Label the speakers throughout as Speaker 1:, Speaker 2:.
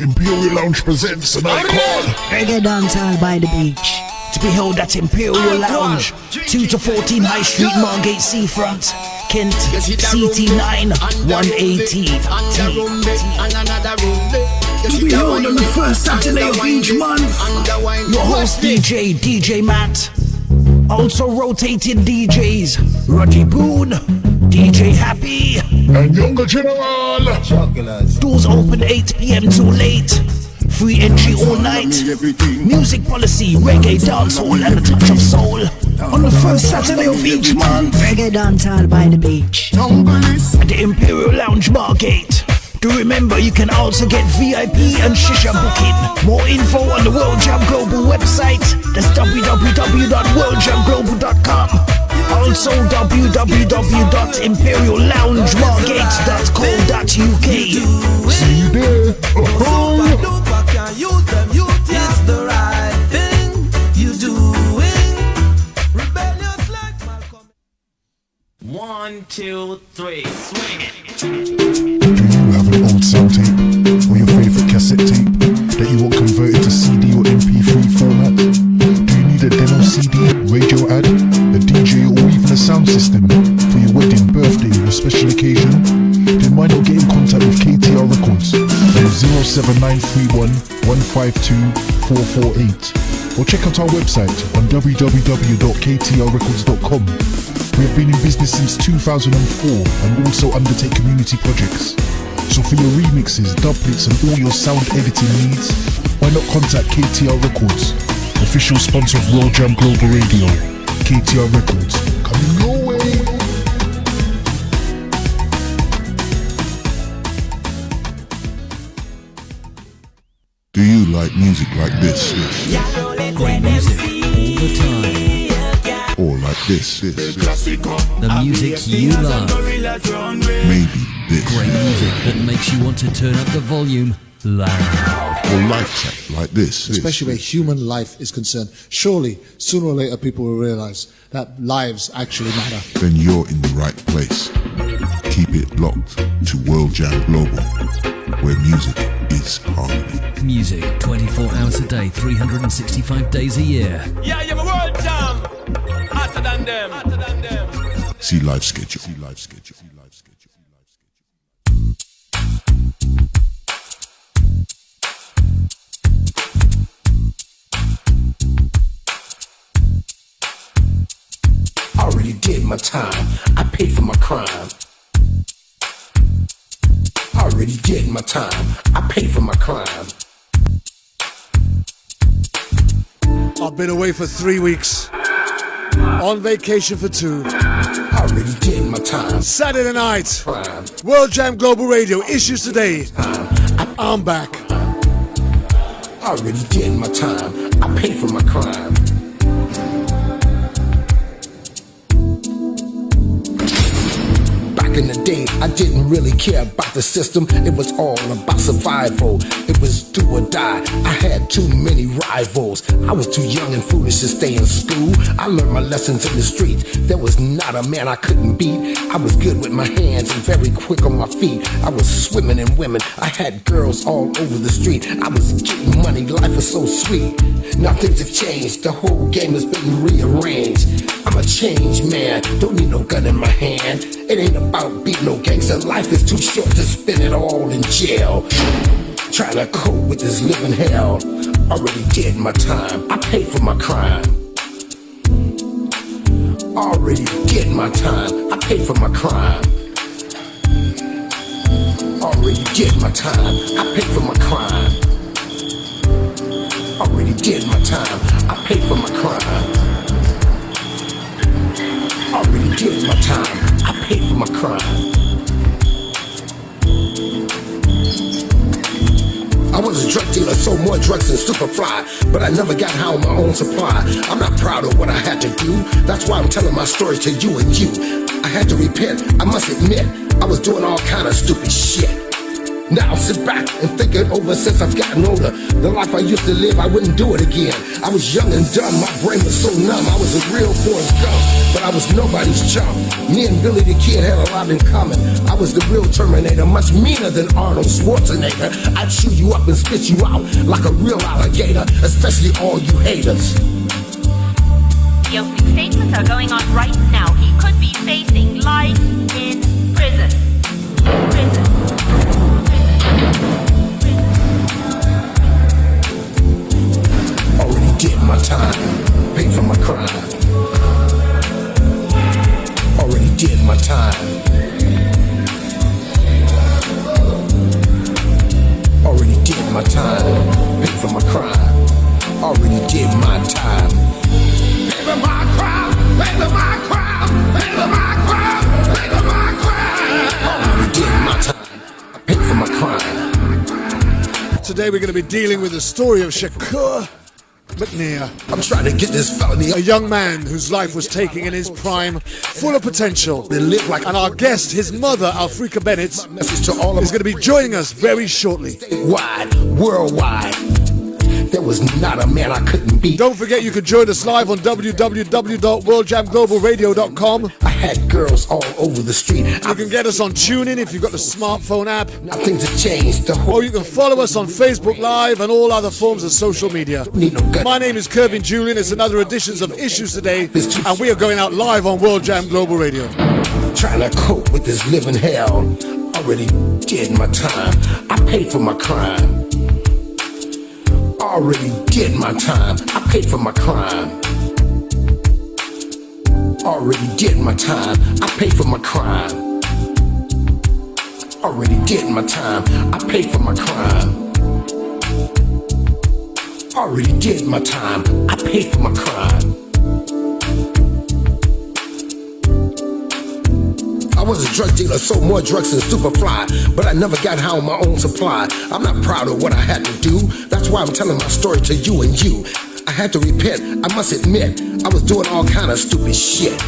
Speaker 1: Imperial Lounge presents an icon.
Speaker 2: Reggae dancehall by the beach. To be held at Imperial Lounge, 2 to 14 High Street, Margate Seafront, Kent, CT9 180. To be held on the first Saturday of each month. Your host DJ Matt. Also rotating DJs, Roger Boone, DJ Happy,
Speaker 1: and Younger General.
Speaker 2: Doors open 8 p.m. till late. Free entry all night. Music policy, reggae, dancehall, and a touch of soul. On the first Saturday of each month. Reggae dancehall by the beach. At the Imperial Lounge Margate. Do remember, you can also get VIP and Shisha booking. More info on the World Jam Global website. That's www.worldjamglobal.com. Also www.imperialloungemargate.co.uk.
Speaker 1: See you there.
Speaker 3: It's the right thing you doing. Rebellious like Malcolm. 1, 2, 3, swing it.
Speaker 1: Have an old sound tape or your favorite cassette tape that you want converted to CD or MP3 format? Do you need a demo CD, radio ad, a DJ, or even a sound system for your wedding, birthday, or special occasion? Then why not get in contact with KTR Records on 07931 152 448 or check out our website on www.ktrrecords.com. We have been in business since 2004 and also undertake community projects. So for your remixes, doublets and all your sound editing needs, why not contact KTR Records, official sponsor of World Jam Global Radio. KTR Records, coming your way. Do you like music like this?
Speaker 4: Great music all the time.
Speaker 1: Or like this?
Speaker 4: The music you love.
Speaker 1: Maybe this.
Speaker 4: Great music that makes you want to turn up the volume loud.
Speaker 1: Or life track like this.
Speaker 5: Especially where human life is concerned. Surely, sooner or later, people will realize that lives actually matter.
Speaker 1: Then you're in the right place. Keep it locked to World Jam Global, where music is harmony.
Speaker 4: Music 24 hours a day, 365 days a year.
Speaker 3: Yeah, you're a World Jam. Hotter than them.
Speaker 1: See live schedule.
Speaker 6: I already did my time. I paid for my crime. I already did my time. I paid for my crime.
Speaker 5: I've been away for 3 weeks. On vacation for 2.
Speaker 6: I already did my time.
Speaker 5: Saturday night.
Speaker 6: Crime.
Speaker 5: World Jam Global Radio issues today. I'm back.
Speaker 6: I already did my time. I paid for my crime. Back in the day, I didn't really care about the system. It was all about survival. It was do or die. I had too many rivals. I was too young and foolish to stay in school. I learned my lessons in the street. There was not a man I couldn't beat. I was good with my hands and very quick on my feet. I was swimming in women. I had girls all over the street. I was getting money. Life was so sweet. Now things have changed. The whole game has been rearranged. I'm a changed man. Don't need no gun in my hand. It ain't about beating no gangster. Life is too short to spend it all in jail. Trying to cope with this living hell. Already did my time. I paid for my crime. Already did my time. I paid for my crime. Already did my time. I paid for my crime. Already did my time. I paid for my crime. Already did my time. I paid for my crime. I was a drug dealer, sold more drugs than Superfly, but I never got high on my own supply. I'm not proud of what I had to do. That's why I'm telling my story to you and you. I had to repent, I must admit, I was doing all kind of stupid shit. Now sit back and think it over since I've gotten older. The life I used to live, I wouldn't do it again. I was young and dumb, my brain was so numb. I was a real Forrest Gump, but I was nobody's chump. Me and Billy the Kid had a lot in common. I was the real Terminator, much meaner than Arnold Schwarzenegger. I'd chew you up and spit you out like a real alligator, especially all you haters.
Speaker 7: The opening statements are going on right now. He could be facing life in prison. Prison.
Speaker 6: Already did my time, paid for my crime. Already did my time. Already did my time, paid for my crime. Already did my time. Pay for my crime, pay for my crime, pay for my crime, pay for my crime. Already did my time, I paid for my crime.
Speaker 5: Today we're going to be dealing with the story of Shakur McNear.
Speaker 6: I'm trying to get this felony.
Speaker 5: A young man whose life was taking in his prime, full of potential. And our guest, his mother, Afrika Bennett, is going to be joining us very shortly.
Speaker 6: Statewide, worldwide, there was not a man I couldn't beat.
Speaker 5: Don't forget you can join us live on www.worldjamglobalradio.com.
Speaker 6: I had girls all over the street.
Speaker 5: You can get us on TuneIn if you've got the smartphone app.
Speaker 6: Nothing's changed.
Speaker 5: Or you can follow us on Facebook Live and all other forms of social media. My name is Kervin, Julien. It's another edition of Issues Today, and we are going out live on World Jam Global Radio.
Speaker 6: Trying to cope with this living hell. Already did my time. I paid for my crime. Already did my time. I paid for my crime. Already did my time. I paid for my crime. Already did my time. I paid for my crime. Already did my time. I paid for my crime. I was a drug dealer, sold more drugs than Superfly, but I never got high on my own supply. I'm not proud of what I had to do. That's why I'm telling my story to you and you. I had to repent, I must admit, I was doing all kind of stupid shit.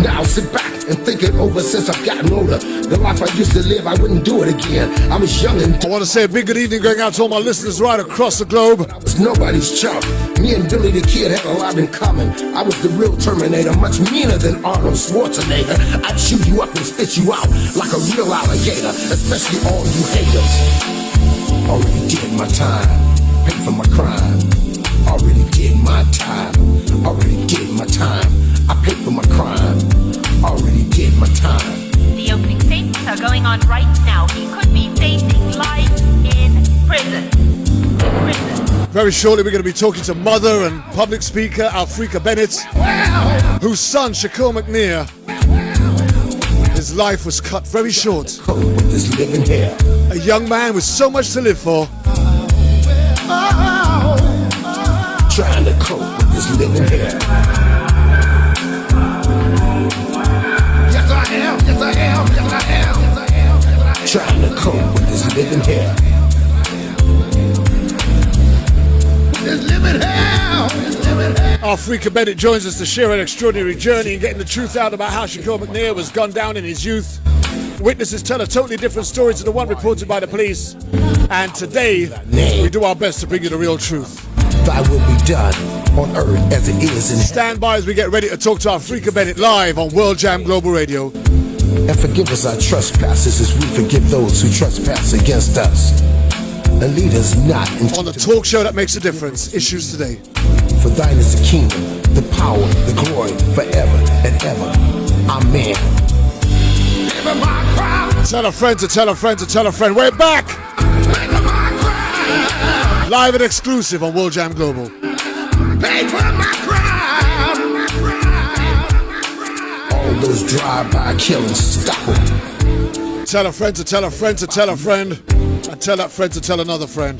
Speaker 6: Now sit back and think it over since I've gotten older. The life I used to live, I wouldn't do it again. I was young and
Speaker 5: I want to say a big good evening going out to all my listeners right across the globe.
Speaker 6: I was nobody's chump. Me and Billy the Kid had a lot in common. I was the real Terminator, much meaner than Arnold Schwarzenegger. I'd chew you up and spit you out like a real alligator, especially all you haters. Already did my time, paid for my crime. Already did my time, already did my time. I paid for my crime, already did my time.
Speaker 7: The opening statements are going on right now. He could be facing life in prison. Prison.
Speaker 5: Very shortly we're going to be talking to mother and public speaker Afrika Bennett, whose son Shakur McNear, his life was cut very short.
Speaker 6: With this living hair.
Speaker 5: A young man with so much to live for.
Speaker 6: Trying to cope with this living hair. Yes I am, yes I am, yes I am, yes I am, yes I am. Trying to cope with this living hair. This living hell, this living hell.
Speaker 5: Afrika Bennett joins us to share an extraordinary journey in getting the truth out about how Shakur McNear was gunned down in his youth. Witnesses tell a totally different story to the one reported by the police. And today, we do our best to bring you the real truth.
Speaker 6: Thy will be done on earth as it is in heaven.
Speaker 5: Stand by as we get ready to talk to Afrika Bennett live on World Jam Global Radio.
Speaker 6: And forgive us our trespasses as we forgive those who trespass against us. And lead us not into
Speaker 5: On the talk show that makes a difference, Issues Today.
Speaker 6: For thine is the kingdom, the power, the glory, forever and ever. Amen.
Speaker 5: Tell a friend to tell a friend to tell a friend. We're back! Live and exclusive on World Jam Global.
Speaker 6: Pay for my crime. All those drive-by killings, stop them.
Speaker 5: Tell a friend to tell a friend to tell a friend. And tell that friend to tell another friend.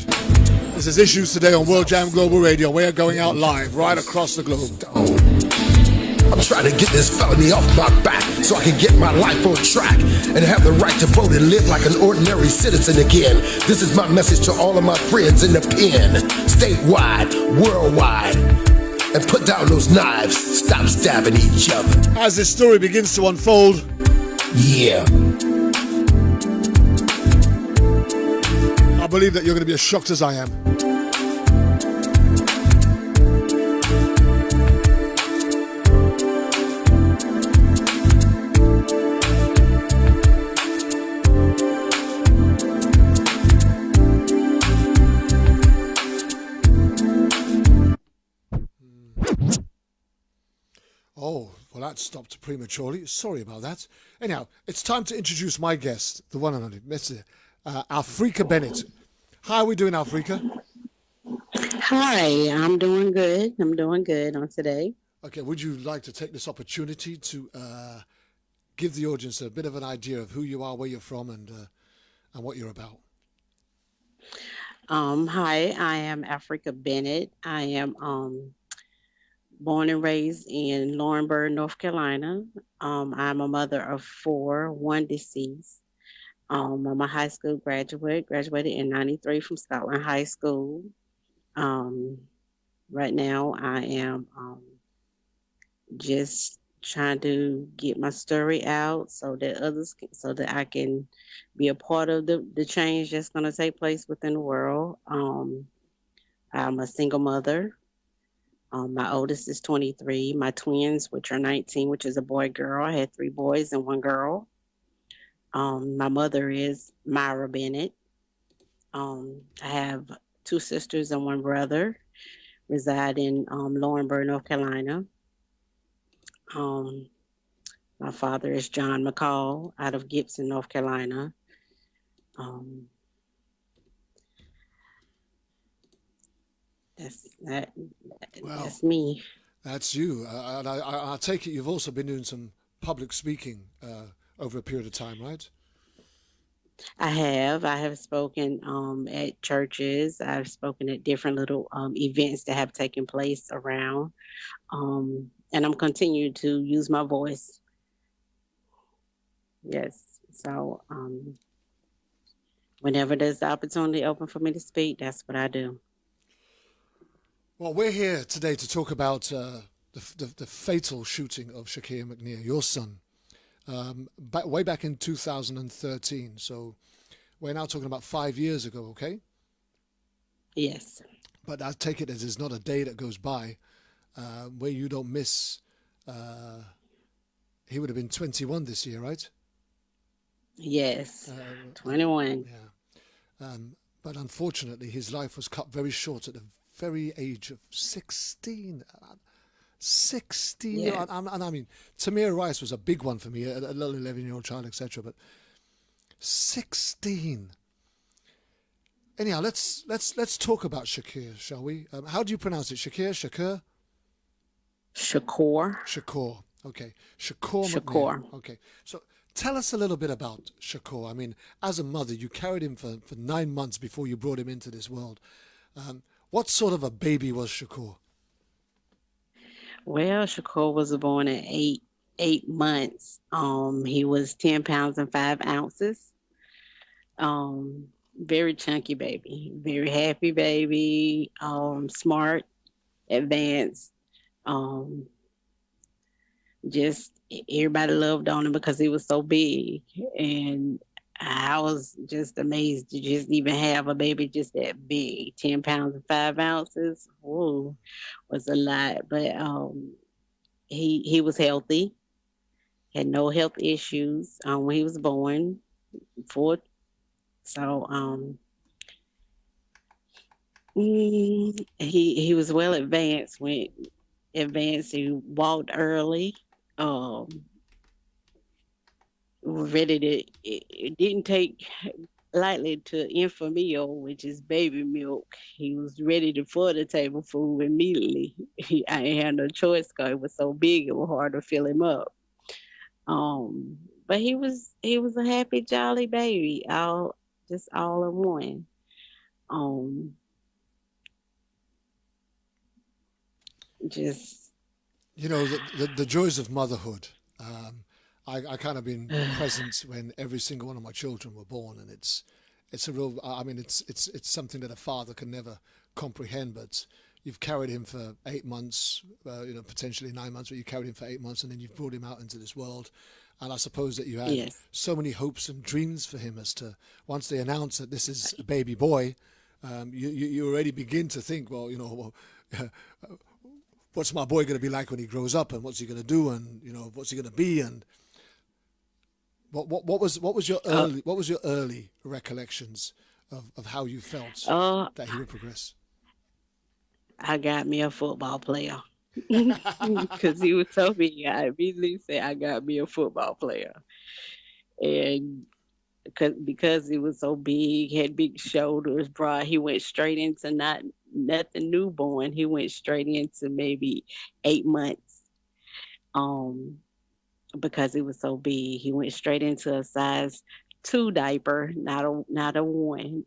Speaker 5: This is Issues Today on World Jam Global Radio. We're going out live right across the globe.
Speaker 6: I'm trying to get this felony off my back so I can get my life on track and have the right to vote and live like an ordinary citizen again. This is my message to all of my friends in the pen, statewide, worldwide, and put down those knives. Stop stabbing each other.
Speaker 5: As this story begins to unfold,
Speaker 6: Yeah.
Speaker 5: believe that you're going to be as shocked as I am. Oh, well, that stopped prematurely. Sorry about that. Anyhow, it's time to introduce my guest, the one and only Mr. Afrika Bennett. How are we doing, Afrika?
Speaker 8: Hi, I'm doing good. I'm doing good on today.
Speaker 5: Okay, would you like to take this opportunity to give the audience a bit of an idea of who you are, where you're from, and what you're about?
Speaker 8: Hi, I am Afrika Bennett. I am born and raised in Laurinburg, North Carolina. I'm a mother of 4, one deceased. I'm a high school graduated in '93 from Scotland High School. Right now, I am just trying to get my story out so that I can be a part of the change that's going to take place within the world. I'm a single mother. My oldest is 23. My twins, which are 19, which is a boy girl. I had 3 boys and 1 girl. My mother is Myra Bennett. I have 2 sisters and 1 brother. Reside in Laurinburg, North Carolina. My father is John McCall out of Gibson, North Carolina. That's me.
Speaker 5: That's you. And I take it you've also been doing some public speaking over a period of time, right?
Speaker 8: I have spoken at churches. I've spoken at different little events that have taken place around. And I'm continuing to use my voice. Yes. So whenever there's the opportunity open for me to speak, that's what I do.
Speaker 5: Well, we're here today to talk about the fatal shooting of Shakir McNear, your son, way back in 2013. So we're now talking about 5 years ago, okay?
Speaker 8: Yes.
Speaker 5: But I take it as there's not a day that goes by where you don't miss. He would have been 21 this year, right?
Speaker 8: Yes. 21.
Speaker 5: Yeah. But unfortunately, his life was cut very short at the very age of 16. 16.
Speaker 8: Yes.
Speaker 5: And I mean, Tamir Rice was a big one for me, a little 11-year-old child, etc. But 16. Anyhow, let's talk about Shakir, shall we? How do you pronounce it? Shakir? Shakur? Shakur. Okay. Shakur. McNear. Okay. So tell us a little bit about Shakur. I mean, as a mother, you carried him for 9 months before you brought him into this world. What sort of a baby was Shakur?
Speaker 8: Well, Shakur was born at 8 months. He was 10 pounds and 5 ounces. Very chunky baby, very happy baby, smart, advanced. Just everybody loved on him because he was so big. And I was just amazed to just even have a baby just that big. 10 pounds and 5 ounces. Whoa, was a lot. But he was healthy, had no health issues when he was born. He was well advanced. He walked early. It didn't take lightly to infamil, which is baby milk. He was ready to for the table food immediately. I ain't had no choice because it was so big, it was hard to fill him up. But he was a happy, jolly baby, all in one.
Speaker 5: The joys of motherhood. I kind of been present when every single one of my children were born, and it's a real. I mean, it's something that a father can never comprehend. But you've carried him for 8 months, potentially 9 months, but you carried him for 8 months, and then you've brought him out into this world. And I suppose that you had
Speaker 8: Yes.
Speaker 5: so many hopes and dreams for him as to once they announce that this is a baby boy, you already begin to think, well, what's my boy going to be like when he grows up, and what's he going to do, and what's he going to be, and what was your early recollections of how you felt that he would progress?
Speaker 8: I got me a football player because he was so big. I immediately said, I got me a football player. And because he was so big, had big shoulders, broad, he went straight into nothing newborn. He went straight into maybe 8 months. Because he was so big, he went straight into a size 2 diaper, not a 1.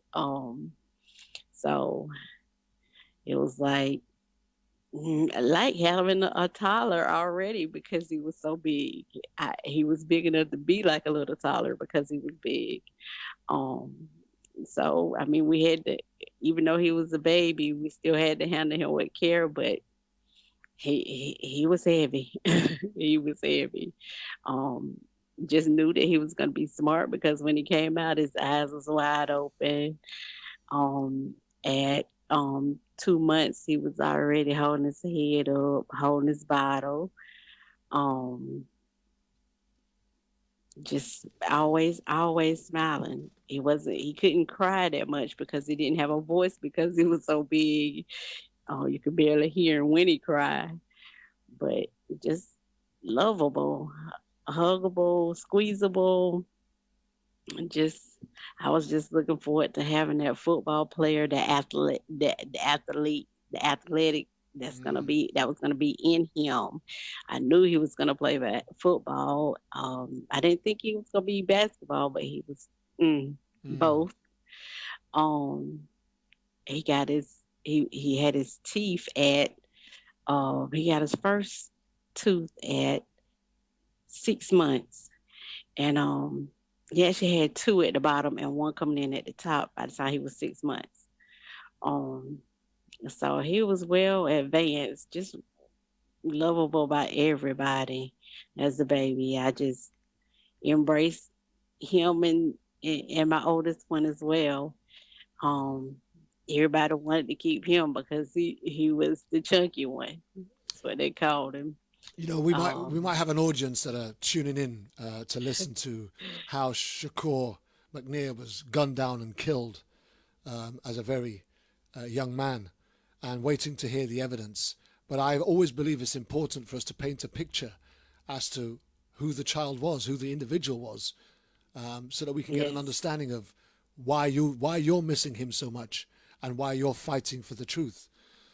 Speaker 8: So it was like having a toddler already because he was so big. He was big enough to be like a little toddler because he was big. So I mean, we had to, even though he was a baby, we still had to handle him with care. But he was heavy. He was heavy. Just knew that he was going to be smart because when he came out, his eyes was wide open. At 2 months, he was already holding his head up, holding his bottle. Just always smiling. He couldn't cry that much because he didn't have a voice because he was so big. You could barely hear him when he cried. But just lovable, huggable, squeezable. I was just looking forward to having that football player, the athletic that was gonna be in him. I knew he was gonna play football. I didn't think he was gonna be basketball, but he was both. He got he had his teeth at he got his first tooth at 6 months, and he actually had 2 at the bottom and 1 coming in at the top by the time he was 6 months. So he was well advanced, just lovable by everybody as a baby. I just embraced him and my oldest one as well. Everybody wanted to keep him because he was the chunky one. That's what they called him.
Speaker 5: We might have an audience that are tuning in to listen to how Shakur McNair was gunned down and killed as a very young man, and waiting to hear the evidence. But I always believe it's important for us to paint a picture as to who the child was, who the individual was, so that we can get an understanding of why you're missing him so much and why you're fighting for the truth.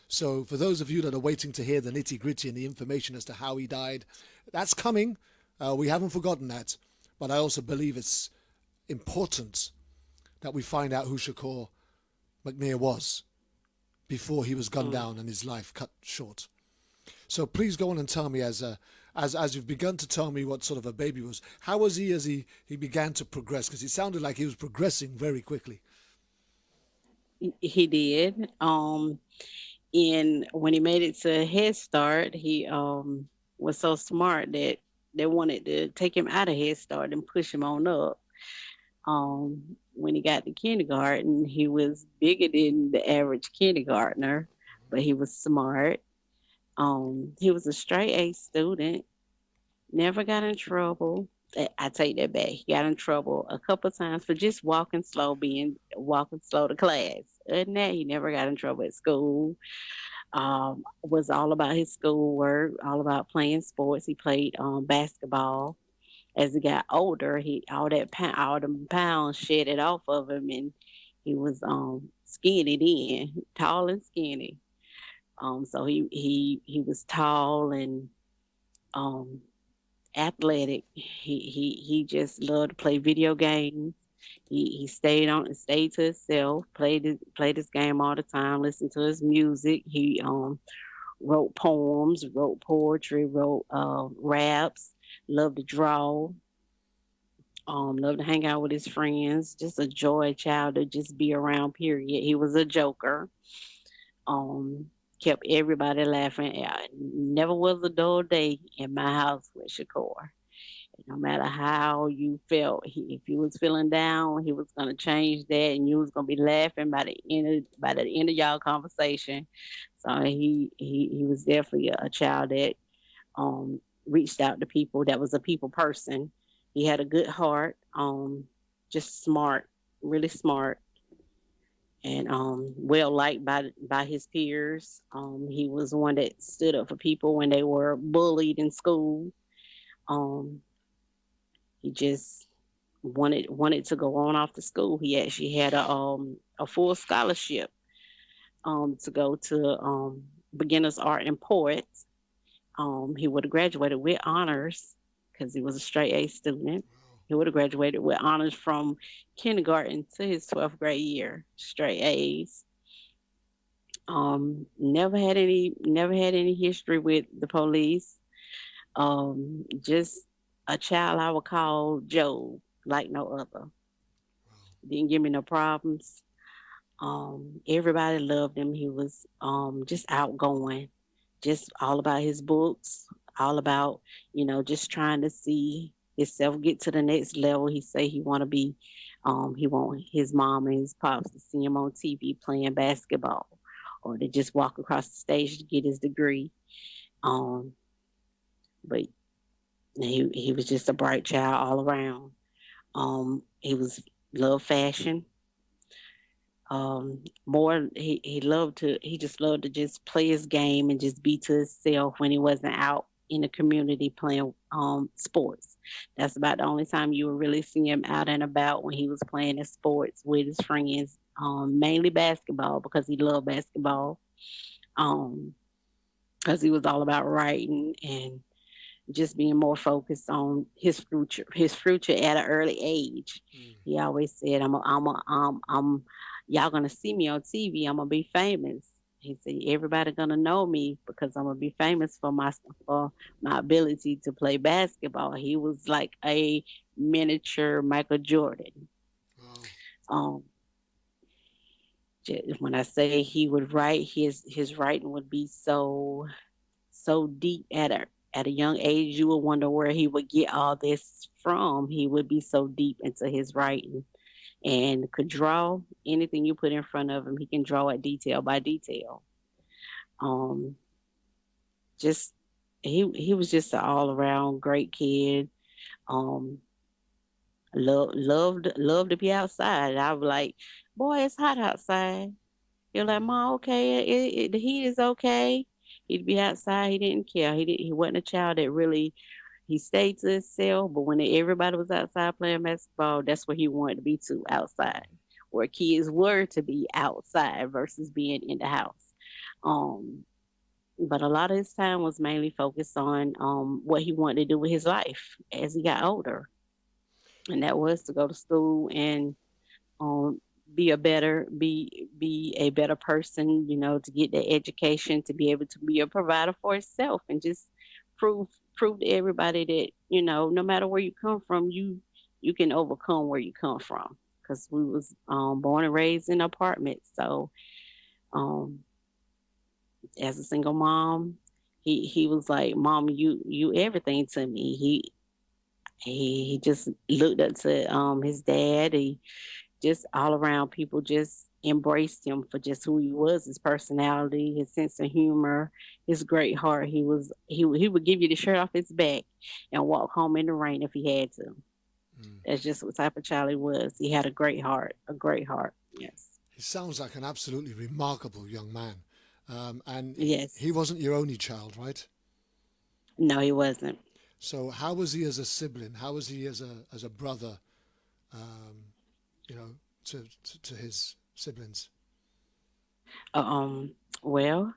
Speaker 5: So for those of you that are waiting to hear the nitty-gritty and the information as to how he died, that's coming. We haven't forgotten that. But I also believe it's important that we find out who Shakur McNair was before he was gunned down and his life cut short. So please go on and tell me, as you've begun to tell me what sort of a baby was, how was he as he began to progress? Because it sounded like he was progressing very quickly.
Speaker 8: He did. And when he made it to Head Start, he was so smart that they wanted to take him out of Head Start and push him on up. When he got to kindergarten, he was bigger than the average kindergartner, but he was smart. He was a straight A student, never got in trouble. I take that back. He got in trouble a couple of times for just walking slow to class. Other than that, he never got in trouble at school. Was all about his schoolwork, all about playing sports. He played basketball. As he got older, all the pounds shedded off of him, and he was skinny then, tall and skinny. So he was tall and athletic. He just loved to play video games. He stayed to himself, played his game all the time, listened to his music. He wrote poems, wrote poetry, wrote raps, loved to draw, loved to hang out with his friends, just a joy child to just be around, period. He was a joker. Kept everybody laughing. Never was a dull day in my house with Shakur. No matter how you felt, if you was feeling down, he was gonna change that, and you was gonna be laughing by the end of y'all conversation. So he was definitely a child that reached out to people. That was a people person. He had a good heart. Just smart, really smart, and well liked by his peers. He was one that stood up for people when they were bullied in school. Um, he just wanted to go on off to school. He actually had a full scholarship to go to beginners art and poets. He would have graduated with honors because he was a straight A student. He would have graduated with honors from kindergarten to his 12th grade year, straight A's. Never had any history with the police. Just a child I would call Job, like no other. Didn't give me no problems. Everybody loved him. He was just outgoing, just all about his books, all about, just trying to see himself get to the next level. He say he he want his mom and his pops to see him on TV playing basketball, or to just walk across the stage to get his degree. But he was just a bright child all around. He was loved fashion. He just loved to just play his game and just be to himself when he wasn't out in the community playing sports. That's about the only time you would really see him out and about, when he was playing his sports with his friends, mainly basketball, because he loved basketball. Because he was all about writing and just being more focused on his future at an early age. He always said, y'all gonna see me on TV. I'm gonna be famous. He said, everybody gonna know me because I'm gonna be famous for my ability to play basketball. He was like a miniature Michael Jordan. When I say he would write, his writing would be so deep at a young age. You would wonder where he would get all this from. He would be so deep into his writing, and could draw anything you put in front of him. He can draw it detail by detail. Just he was just an all around great kid. Loved to be outside. I was like, boy, it's hot outside. You're like, Mom, okay, the heat is okay. He'd be outside. He didn't care. He wasn't a child that really. He stayed to himself, but when everybody was outside playing basketball, that's where he wanted to be too, outside, where kids were to be outside versus being in the house. But a lot of his time was mainly focused on what he wanted to do with his life as he got older, and that was to go to school and be a better person, to get that education, to be able to be a provider for himself, and just prove to everybody that, no matter where you come from, you can overcome where you come from. Because we was born and raised in apartments. So as a single mom, he was like, Mom, you everything to me. He just looked up to his dad. He just all around people just embraced him for just who he was, his personality, his sense of humor, his great heart. He would give you the shirt off his back and walk home in the rain if he had to. That's just what type of child he was. He had a great heart, yes.
Speaker 5: He sounds like an absolutely remarkable young man. And
Speaker 8: yes.
Speaker 5: He wasn't your only child, right?
Speaker 8: No, he wasn't.
Speaker 5: So how was he as a sibling? How was he as a brother, to his siblings?
Speaker 8: Well,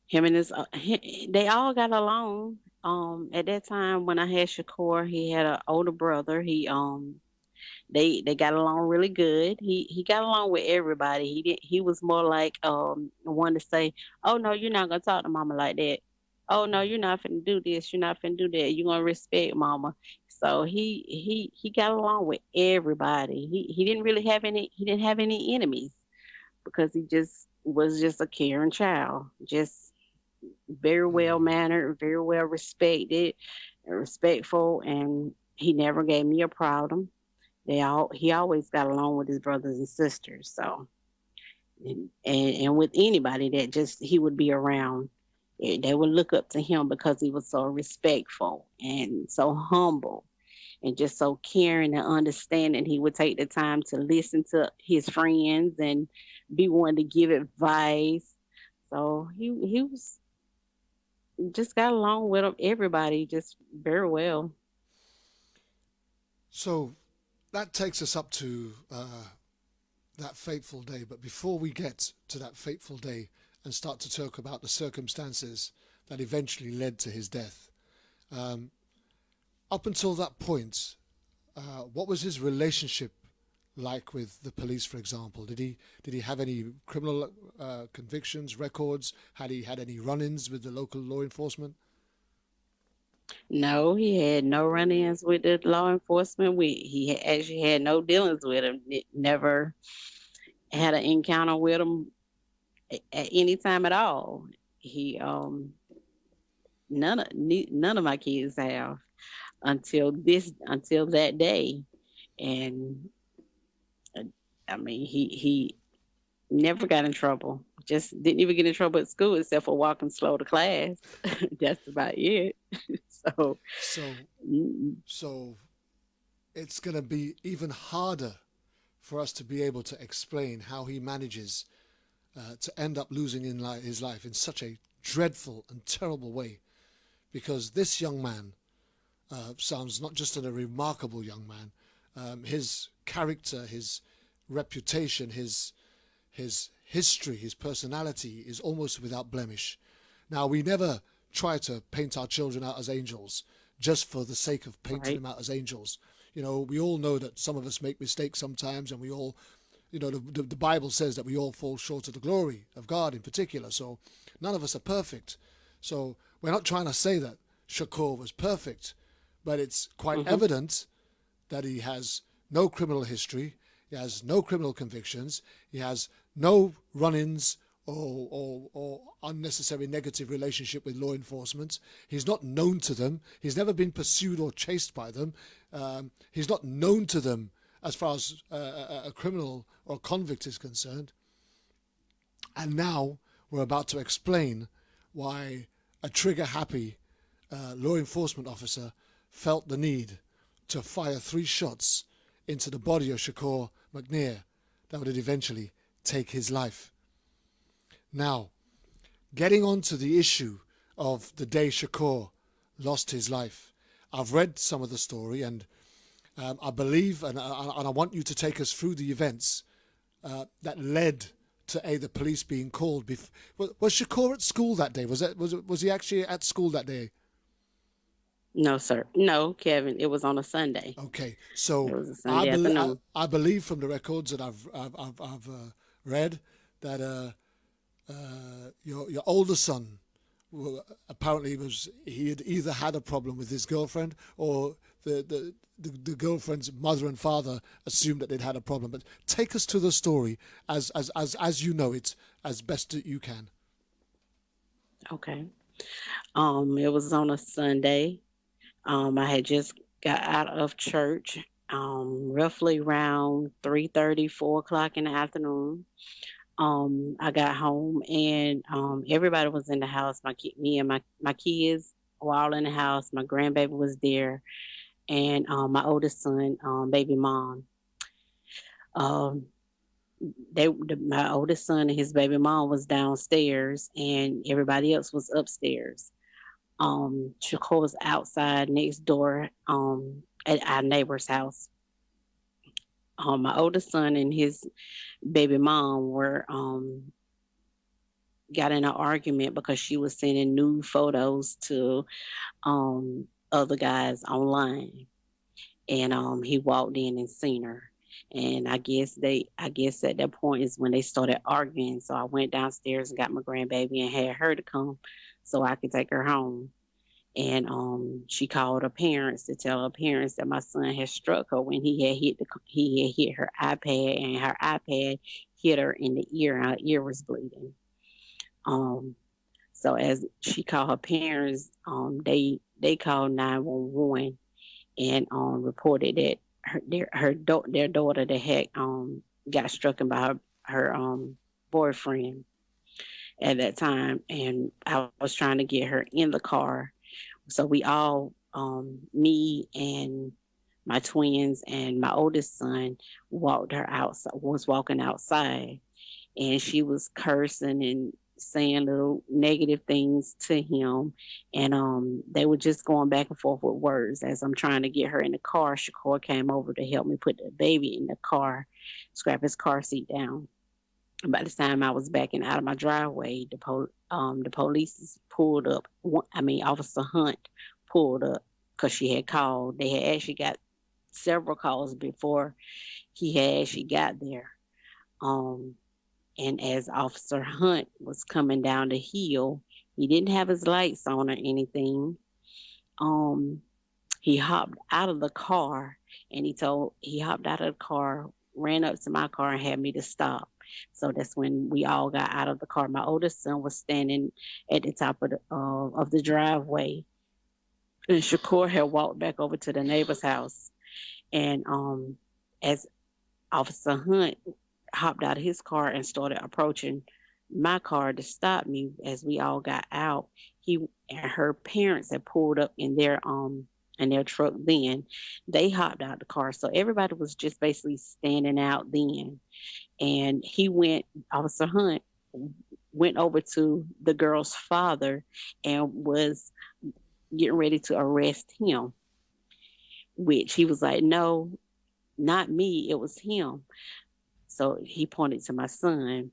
Speaker 8: him and they all got along. At that time when I had Shakur, he had an older brother. They got along really good. He got along with everybody. He was more like one to say, oh no, you're not gonna talk to mama like that. Oh no, you're not finna do this, you're not finna do that. You're gonna respect mama. So he got along with everybody. He didn't really have any enemies, because he was just a caring child. Just very well mannered, very well respected. respectful, and he never gave me a problem. He always got along with his brothers and sisters. So, and with anybody that just he would be around, they would look up to him because he was so respectful and so humble and just so caring and understanding. He would take the time to listen to his friends and be one to give advice. So he was just got along with everybody just very well.
Speaker 5: So that takes us up to that fateful day. But before we get to that fateful day and start to talk about the circumstances that eventually led to his death, up until that point, what was his relationship like with the police, for example? Did he have any criminal convictions, records? Had he had any run-ins with the local law enforcement?
Speaker 8: No, he had no run-ins with the law enforcement. Actually had no dealings with him. Never had an encounter with him at any time at all. He none of my kids have until that day, and I mean he never got in trouble. Just didn't even get in trouble at school except for walking slow to class. That's about it. So
Speaker 5: it's going to be even harder for us to be able to explain how he manages to end up losing his life in such a dreadful and terrible way, because this young man sounds not just a remarkable young man. His character, his reputation, his history, his personality is almost without blemish. Now, we never try to paint our children out as angels just for the sake of painting them out as angels. You know, we all know that some of us make mistakes sometimes, and we all, you know, the Bible says that we all fall short of the glory of God in particular. So none of us are perfect. So we're not trying to say that Shakur was perfect, but it's quite evident that he has no criminal history. He has no criminal convictions. He has no run-ins or unnecessary negative relationship with law enforcement. He's not known to them. He's never been pursued or chased by them. He's not known to them as far as a criminal or convict is concerned. And now we're about to explain why a trigger-happy law enforcement officer felt the need to fire 3 shots into the body of Shakur McNair that would eventually take his life. Now, getting on to the issue of the day Shakur lost his life, I've read some of the story, and I believe, and I want you to take us through the events that led to the police being called. Was Shakur at school that day? Was he actually at school that day?
Speaker 8: No, sir. No, Kevin. It was on a Sunday.
Speaker 5: Okay, so
Speaker 8: It was a Sunday afternoon.
Speaker 5: I believe from the records that I've read that your older son apparently he had either had a problem with his girlfriend, or the girlfriend's mother and father assumed that they'd had a problem. But take us to the story as you know it, as best that you can.
Speaker 8: Okay. It was on a Sunday. I had just got out of church, roughly around 3:30, 4 o'clock in the afternoon. I got home, and everybody was in the house. Me and my kids were all in the house. My grandbaby was there, and my oldest son, baby mom. My oldest son and his baby mom was downstairs, and everybody else was upstairs. Shakur was outside next door at our neighbor's house. My oldest son and his baby mom were got in an argument because she was sending nude photos to other guys online, and he walked in and seen her. And I guess at that point is when they started arguing. So I went downstairs and got my grandbaby and had her to come so I could take her home. And she called her parents to tell her parents that my son had struck her when he had hit her iPad, and her iPad hit her in the ear, and her ear was bleeding. So as she called her parents, they they called 911 and reported that their daughter that had got struck by her boyfriend at that time, and I was trying to get her in the car. So we all, me and my twins and my oldest son, walked her outside. Was walking outside, and she was cursing and saying little negative things to him, and they were just going back and forth with words. As I'm trying to get her in the car, Shakur came over to help me put the baby in the car, strap his car seat down. By the time I was backing out of my driveway, the police pulled up. Officer Hunt pulled up because she had called. They had actually got several calls before he had actually got there. And as Officer Hunt was coming down the hill, he didn't have his lights on or anything. He hopped out of the car, and he hopped out of the car, ran up to my car, and had me to stop. So that's when we all got out of the car. My oldest son was standing at the top of the driveway, and Shakur had walked back over to the neighbor's house. And as Officer Hunt hopped out of his car and started approaching my car to stop me, as we all got out, he and her parents had pulled up in their truck. Then they hopped out the car, so everybody was just basically standing out then. And Officer Hunt went over to the girl's father and was getting ready to arrest him, which he was like, no, not me, it was him. So he pointed to my son,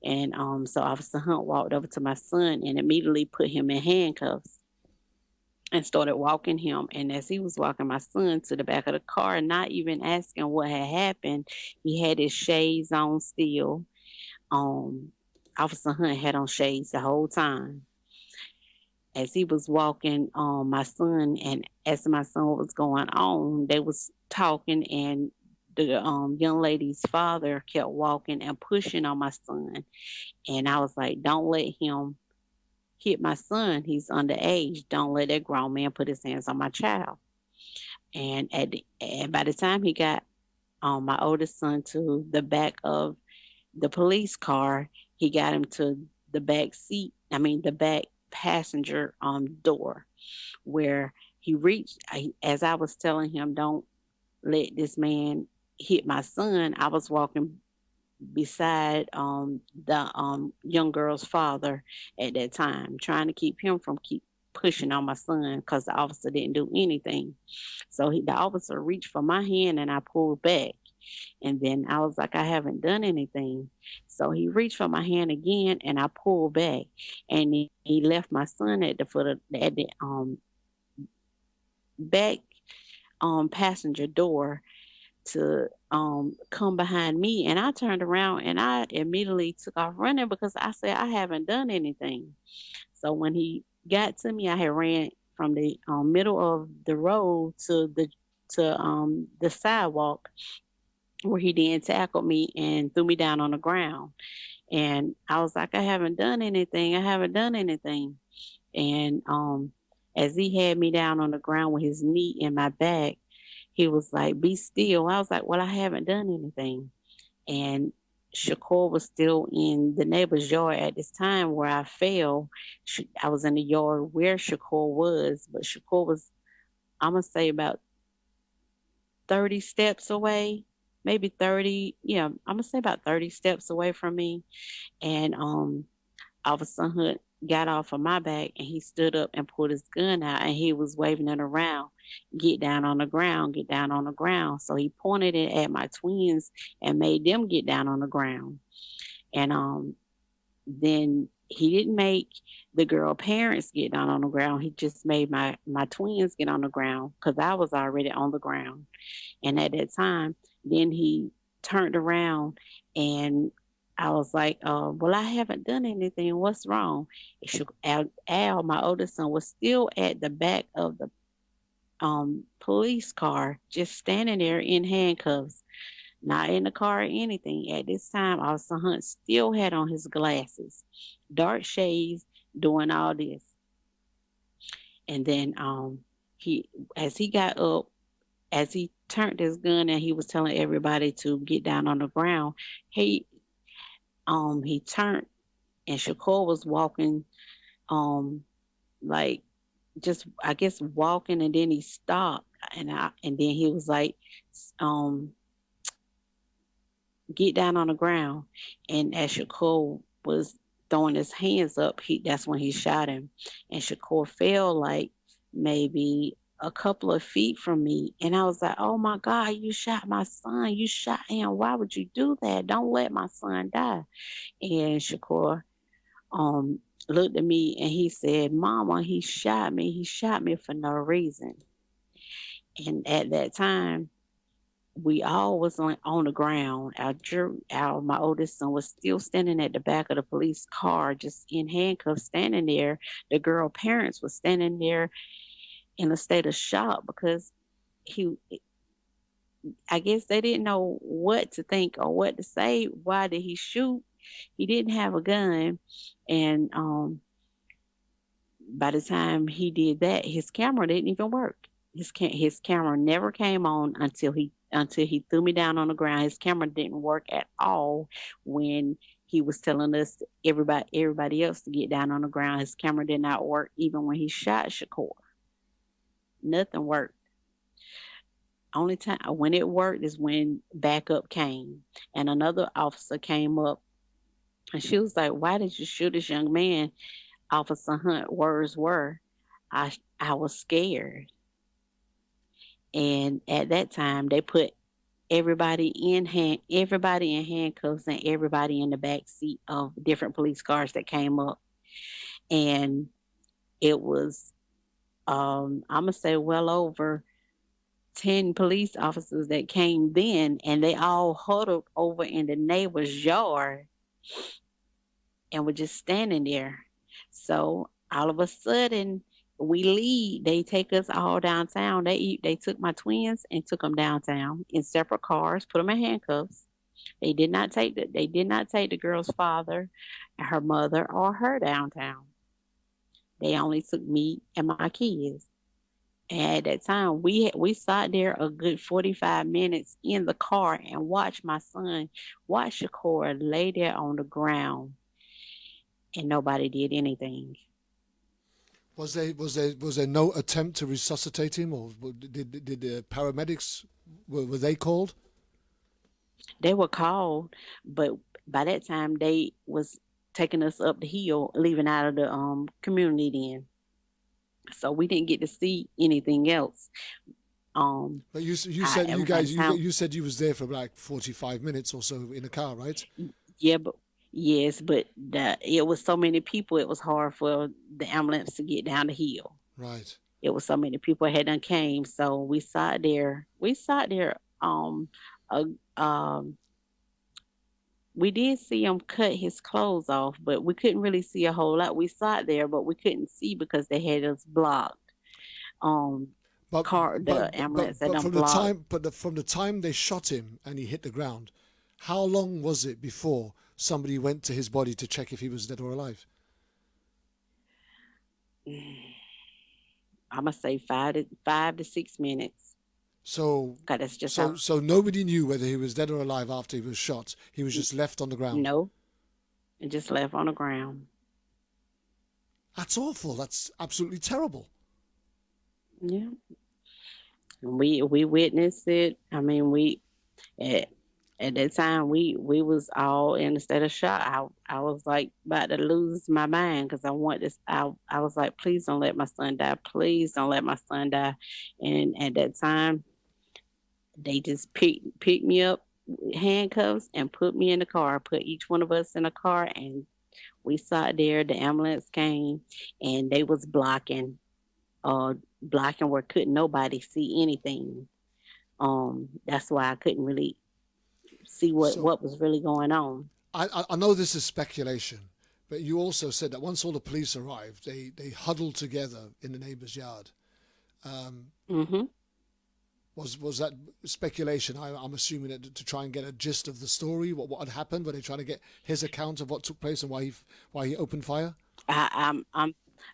Speaker 8: and so Officer Hunt walked over to my son and immediately put him in handcuffs and started walking him. And as he was walking my son to the back of the car, not even asking what had happened, he had his shades on still. Officer Hunt had on shades the whole time. As he was walking my son, and as my son was going on, they was talking, and the young lady's father kept walking and pushing on my son. And I was like, don't let him hit my son. He's underage. Don't let that grown man put his hands on my child. And by the time he got my oldest son to the back of the police car, he got him to the back passenger door, where he reached. As I was telling him, don't let this man hit my son, I was walking beside the young girl's father at that time, trying to keep him from keep pushing on my son, because the officer didn't do anything. So the officer reached for my hand, and I pulled back. And then I was like, I haven't done anything. So he reached for my hand again, and I pulled back. And he left my son at the foot of the back passenger door to come behind me. And I turned around and I immediately took off running, because I said, I haven't done anything. So when he got to me, I had ran from the middle of the road to the sidewalk, where he then tackled me and threw me down on the ground. And I was like, I haven't done anything. And as he had me down on the ground with his knee in my back, he was like, be still. I was like, well, I haven't done anything. And Shakur was still in the neighbor's yard at this time where I fell. I was in the yard where Shakur was, but Shakur was, I'm going to say, about 30 steps away, maybe 30. Yeah, I'm going to say about 30 steps away from me. And Officer Hunt got off of my back, and he stood up and pulled his gun out, and he was waving it around. Get down on the ground, get down on the ground. So he pointed it at my twins and made them get down on the ground. And then he didn't make the girl parents get down on the ground. He just made my twins get on the ground, because I was already on the ground. And at that time, then he turned around, and I was like, well, I haven't done anything. What's wrong? Al, my oldest son, was still at the back of the police car, just standing there in handcuffs, not in the car or anything. At this time, Officer Hunt still had on his glasses, dark shades, doing all this. And then he as he got up, as he turned his gun and he was telling everybody to get down on the ground, he he turned and Shakur was walking um like just I guess walking, and then he stopped and then he was like um get down on the ground, and as Shakur was throwing his hands up, that's when he shot him, and Shakur fell like maybe a couple of feet from me, and I was like, oh my God, you shot my son, you shot him, why would you do that? Don't let my son die. And Shakur um looked at me and he said, Mama, he shot me for no reason. And at that time, we all was on the ground. My oldest son was still standing at the back of the police car, just in handcuffs, standing there. The girl parents was standing there in a state of shock because he, I guess they didn't know what to think or what to say. Why did he shoot? He didn't have a gun, and by the time he did that, his camera didn't even work. His camera never came on until he threw me down on the ground. His camera didn't work at all when he was telling us everybody else to get down on the ground. His camera did not work even when he shot Shakur. Nothing worked. Only time when it worked is when backup came, and another officer came up, and she was like, "Why did you shoot this young man?" Officer Hunt words were, I was scared. And at that time, they put everybody in handcuffs and everybody in the back seat of different police cars that came up. And it was, I'm gonna say, well over 10 police officers that came then, and they all huddled over in the neighbor's yard and were just standing there. So all of a sudden, we leave. They take us all downtown. They took my twins and took them downtown in separate cars, put them in handcuffs. They did not take the girl's father and her mother or her downtown. They only took me and my kids. And at that time, we sat there a good 45 minutes in the car and watched my son, watch Shakur lay there on the ground, and nobody did anything.
Speaker 5: Was there no attempt to resuscitate him, or did the paramedics were they called?
Speaker 8: They were called, but by that time they was taking us up the hill, leaving out of the community then. So we didn't get to see anything else.
Speaker 5: But you said you was there for like 45 minutes or so in a car, right?
Speaker 8: Yeah, but yes, but it was so many people. It was hard for the ambulance to get down the hill.
Speaker 5: Right.
Speaker 8: It was so many people had done came, so we sat there. We did see him cut his clothes off, but we couldn't really see a whole lot. We sat there, but we couldn't see because they had us blocked.
Speaker 5: Ambulance from the time they shot him and he hit the ground, how long was it before somebody went to his body to check if he was dead or alive?
Speaker 8: I'm gonna say 5 to 6 minutes.
Speaker 5: So
Speaker 8: that's just
Speaker 5: so nobody knew whether he was dead or alive after he was shot. He was just left on the ground.
Speaker 8: No, and just left on the ground.
Speaker 5: That's awful. That's absolutely terrible.
Speaker 8: Yeah, we witnessed it. I mean, at that time we was all in a state of shock. I was like about to lose my mind because I want this. I was like, please don't let my son die. Please don't let my son die. And at that time, they just picked me up, handcuffs, and put me in the car. Put each one of us in a car, and we sat there. The ambulance came, and they was blocking where couldn't nobody see anything. That's why I couldn't really see what was really going on.
Speaker 5: I know this is speculation, but you also said that once all the police arrived, they huddled together in the neighbor's yard.
Speaker 8: Mm-hmm.
Speaker 5: Was that speculation? I'm assuming that to try and get a gist of the story, what had happened. Were they trying to get his account of what took place and why he opened fire?
Speaker 8: I'm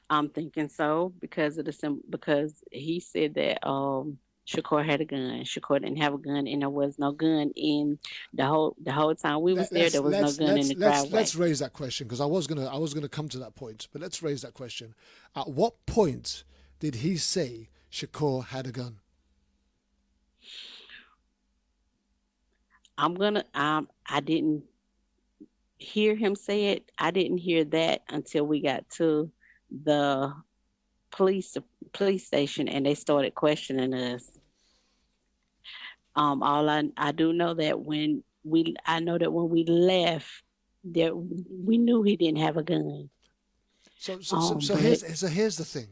Speaker 8: I'm thinking so because of because he said that Shakur had a gun. Shakur didn't have a gun, and there was no gun in the whole time we was there. There was no gun in the driveway.
Speaker 5: Let's raise that question because I was gonna come to that point, but let's raise that question. At what point did he say Shakur had a gun?
Speaker 8: I didn't hear him say it. I didn't hear that until we got to the police police station and they started questioning us. All I do know that I know that when we left, that we knew he didn't have a gun.
Speaker 5: So
Speaker 8: But
Speaker 5: here's the thing.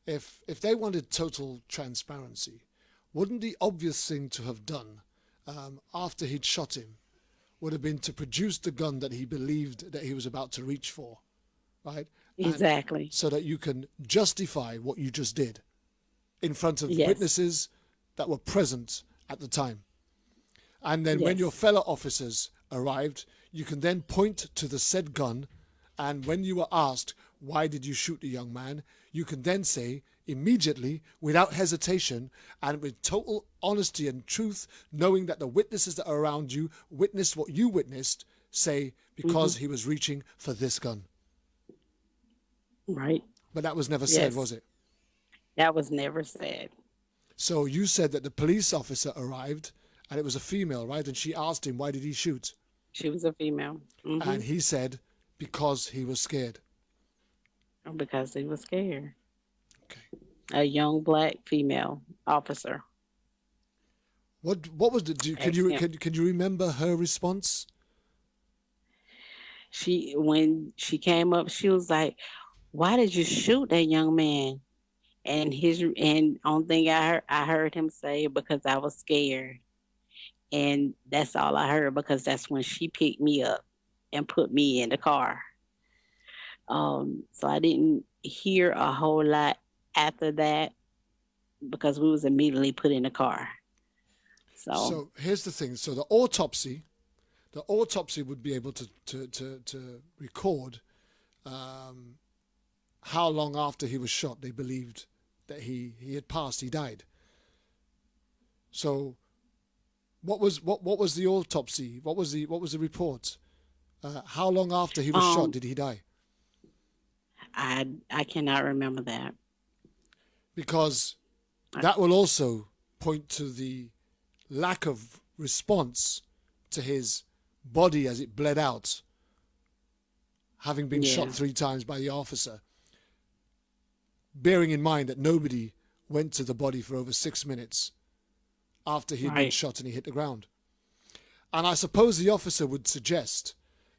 Speaker 5: If they wanted total transparency, wouldn't the obvious thing to have done after he'd shot him would have been to produce the gun that he believed that he was about to reach for, right?
Speaker 8: exactly.
Speaker 5: So that you can justify what you just did in front of
Speaker 8: Yes.
Speaker 5: witnesses that were present at the time. And then when your
Speaker 8: Yes.
Speaker 5: fellow officers arrived, you can then point to the said gun. And when you were asked, why did you shoot the young man? You can then say immediately, without hesitation, and with total honesty and truth, knowing that the witnesses that are around you witnessed what you witnessed, say, because he was reaching for this gun.
Speaker 8: Right.
Speaker 5: But that was never said,
Speaker 8: Yes.
Speaker 5: was it?
Speaker 8: That was never said.
Speaker 5: So you said that the police officer arrived, and it was a female, right? And she asked him, why did he shoot?
Speaker 8: She was a female.
Speaker 5: And he said, because he was scared.
Speaker 8: Because he was scared.
Speaker 5: Okay.
Speaker 8: A young black female officer.
Speaker 5: What was the? Can you remember her response?
Speaker 8: When she came up, she was like, "Why did you shoot that young man?" And only thing I heard him say, because I was scared, and that's all I heard, because that's when she picked me up and put me in the car. So I didn't hear a whole lot after that because we was immediately put in the car.
Speaker 5: So here's the thing. So the autopsy would be able to record how long after he was shot they believed that he had passed, he died. So what was the autopsy? What was the report? How long after he was shot did he die?
Speaker 8: I cannot remember that.
Speaker 5: Because that will also point to the lack of response to his body as it bled out, having been shot 3 times by the officer. Bearing in mind that nobody went to the body for over 6 minutes after he'd been shot and he hit the ground. And I suppose the officer would suggest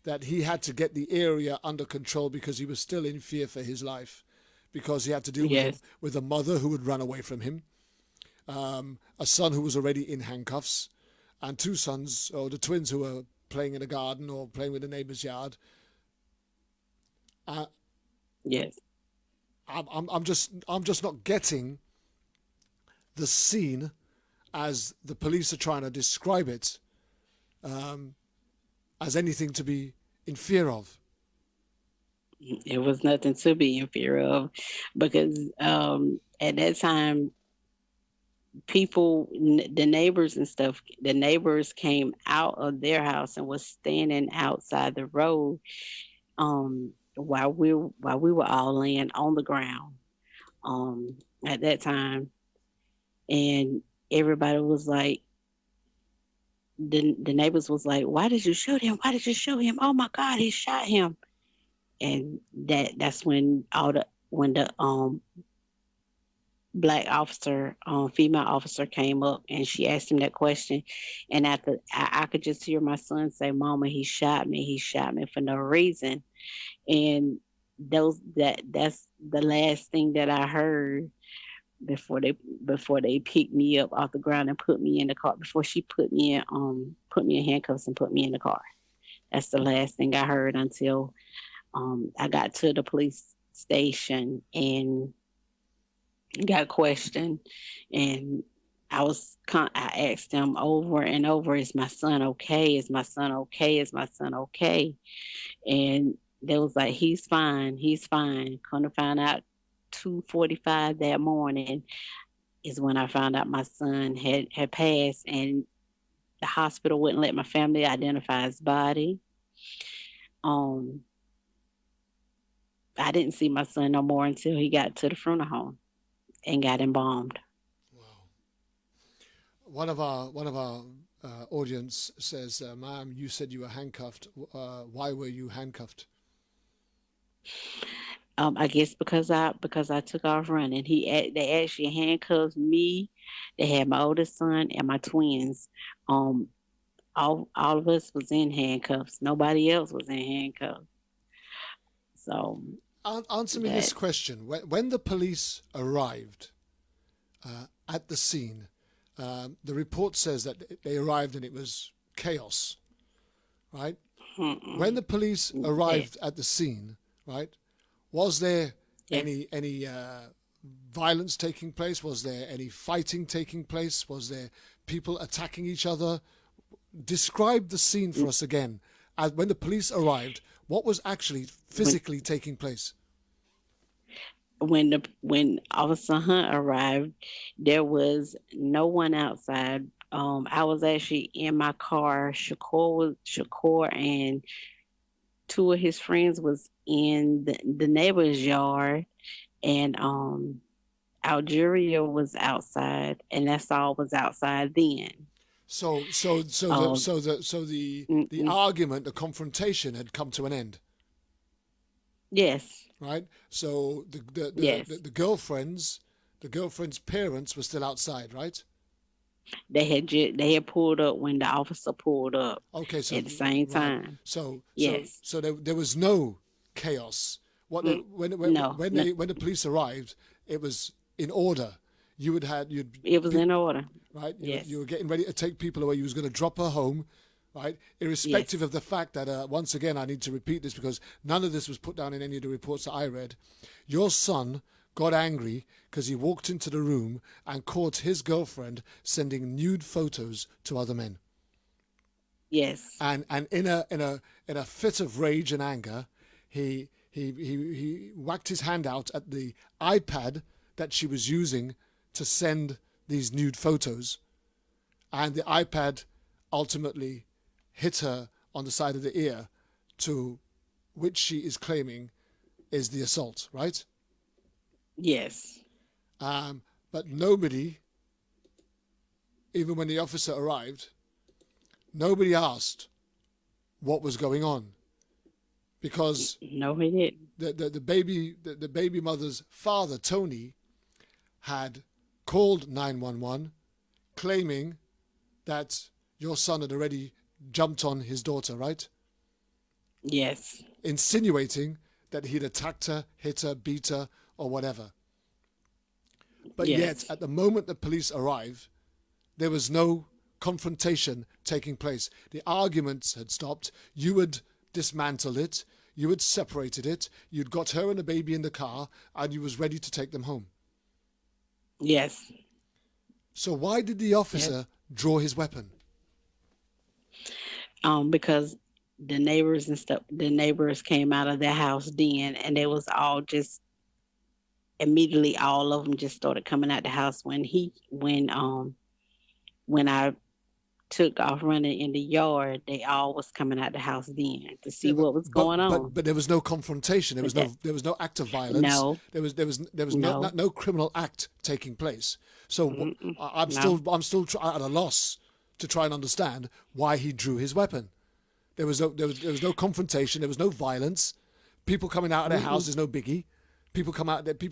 Speaker 5: that he had to get the area under control because he was still in fear for his life, because he had to deal with a mother who had run away from him, a son who was already in handcuffs, and 2 sons, or the twins, who were playing in a garden or playing with a neighbor's yard.
Speaker 8: Yes.
Speaker 5: I'm just not getting the scene as the police are trying to describe it as anything to be in fear of.
Speaker 8: It was nothing to be in fear of, because at that time, the neighbors and stuff, the neighbors came out of their house and was standing outside the road while we were all laying on the ground at that time, and everybody was like, the neighbors was like, "Why did you shoot him? Why did you shoot him? Oh my God, he shot him!" And that's when the black officer, female officer, came up and she asked him that question, and after I could just hear my son say, "Mama, he shot me for no reason," and that's the last thing that I heard before they picked me up off the ground and put me in the car, before she put me in handcuffs and put me in the car. That's the last thing I heard until I got to the police station and got questioned, and I asked them over and over, "Is my son okay? Is my son okay? Is my son okay?" And They was like, he's fine, he's fine. Come to find out, 2:45 that morning is when I found out my son had passed, and the hospital wouldn't let my family identify his body. Um, I didn't see my son no more until he got to the funeral home and got embalmed.
Speaker 5: One of our audience says, "Ma'am, you said you were handcuffed. Why were you handcuffed?"
Speaker 8: I guess because I took off running. They actually handcuffed me. They had my oldest son and my twins. Um, all of us was in handcuffs. Nobody else was in handcuffs. So
Speaker 5: Answer me this question: when the police arrived at the scene, the report says that they arrived and it was chaos, right? When the police arrived at the scene, right, was there any violence taking place? Was there any fighting taking place? Was there people attacking each other? Describe the scene for us again. When the police arrived, what was actually physically taking place?
Speaker 8: When Officer Hunt arrived, there was no one outside. I was actually in my car. Shakur and two of his friends was in the neighbor's yard, and Algeria was outside, and that's all was outside then.
Speaker 5: So the argument, the confrontation had come to an end.
Speaker 8: Yes.
Speaker 5: Right. So
Speaker 8: Yes.
Speaker 5: the girlfriend's parents were still outside, right?
Speaker 8: They had pulled up when the officer pulled up.
Speaker 5: Okay, so
Speaker 8: at the same
Speaker 5: right.
Speaker 8: time.
Speaker 5: So
Speaker 8: yes.
Speaker 5: So there was no chaos. When the police arrived, it was in order. It was
Speaker 8: in order.
Speaker 5: Right?
Speaker 8: Yes.
Speaker 5: You were getting ready to take people away. You was going to drop her home, right? Irrespective of the fact that, once again, I need to repeat this because none of this was put down in any of the reports that I read. Your son got angry because he walked into the room and caught his girlfriend sending nude photos to other men.
Speaker 8: Yes.
Speaker 5: And in a fit of rage and anger, he whacked his hand out at the iPad that she was using to send these nude photos, and the iPad ultimately hit her on the side of the ear, to which she is claiming is the assault, right?
Speaker 8: Yes.
Speaker 5: But nobody, even when the officer arrived, nobody asked what was going on, because
Speaker 8: no, he didn't.
Speaker 5: The baby mother's father, Tony, had called 911 claiming that your son had already jumped on his daughter, right?
Speaker 8: Yes.
Speaker 5: Insinuating that he'd attacked her, hit her, beat her, or whatever. But
Speaker 8: yes.
Speaker 5: Yet, at the moment the police arrived, there was no confrontation taking place. The arguments had stopped. You had dismantled it. You had separated it. You'd got her and the baby in the car, and you was ready to take them home.
Speaker 8: Yes.
Speaker 5: So why did the officer draw his weapon?
Speaker 8: Because the neighbors came out of their house then, and they was all just immediately, all of them just started coming out the house when I took off running in the yard. They all was coming out the house then to see what was going on.
Speaker 5: But there was no confrontation. There was no act of violence.
Speaker 8: No.
Speaker 5: There was no criminal act taking place. So I'm still at a loss to try and understand why he drew his weapon. There was no confrontation. There was no violence. People coming out of their house is no biggie. People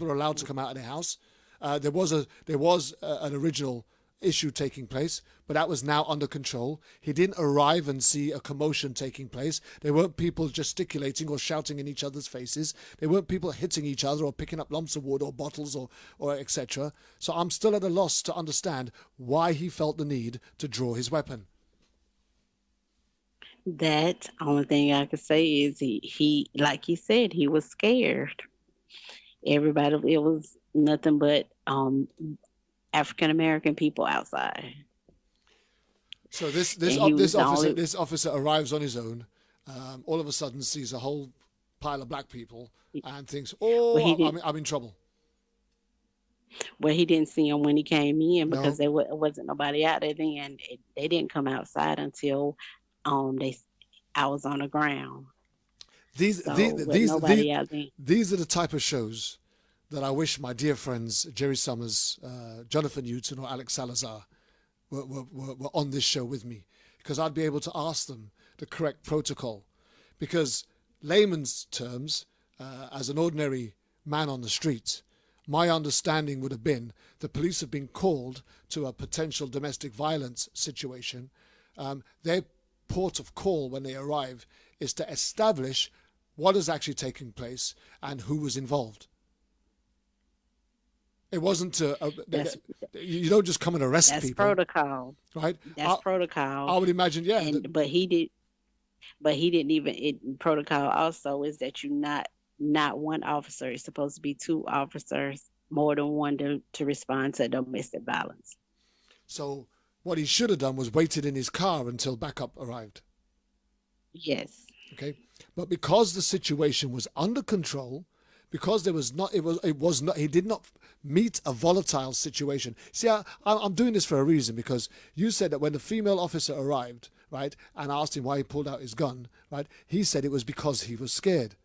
Speaker 5: are allowed to come out of their house. There was an original issue taking place, but that was now under control. He didn't arrive and see a commotion taking place. There weren't people gesticulating or shouting in each other's faces. There weren't people hitting each other or picking up lumps of wood or bottles or etc. So I'm still at a loss to understand why he felt the need to draw his weapon.
Speaker 8: That only thing I could say is he like he said, he was scared. Everybody, it was nothing but African American people outside.
Speaker 5: So this officer arrives on his own. All of a sudden sees a whole pile of black people and thinks,
Speaker 8: Well, he
Speaker 5: oh,
Speaker 8: did.
Speaker 5: I'm in trouble.
Speaker 8: Well, he didn't see him when he came in because
Speaker 5: No.
Speaker 8: there wasn't nobody out there then. They didn't come outside until they I was on the ground.
Speaker 5: These,
Speaker 8: So
Speaker 5: these,
Speaker 8: with
Speaker 5: these, these,
Speaker 8: nobody out there.
Speaker 5: these are the type of shows that I wish my dear friends Jerry Summers, Jonathan Newton, or Alex Salazar were on this show with me, because I'd be able to ask them the correct protocol. Because layman's terms, as an ordinary man on the street, my understanding would have been the police have been called to a potential domestic violence situation. Their port of call when they arrive is to establish what is actually taking place and who was involved. It wasn't to. You don't just come and arrest
Speaker 8: That's
Speaker 5: people.
Speaker 8: protocol.
Speaker 5: Right?
Speaker 8: That's protocol.
Speaker 5: I would imagine, yeah.
Speaker 8: But he didn't even. Protocol also is that you not one officer. It's supposed to be two officers, more than one to respond to domestic violence.
Speaker 5: So what he should have done was waited in his car until backup arrived.
Speaker 8: Yes.
Speaker 5: Okay, but because the situation was under control, because there was not, it was not, he did not meet a volatile situation. See, I'm doing this for a reason, because you said that when the female officer arrived, right, and asked him why he pulled out his gun, right, he said it was because he was scared.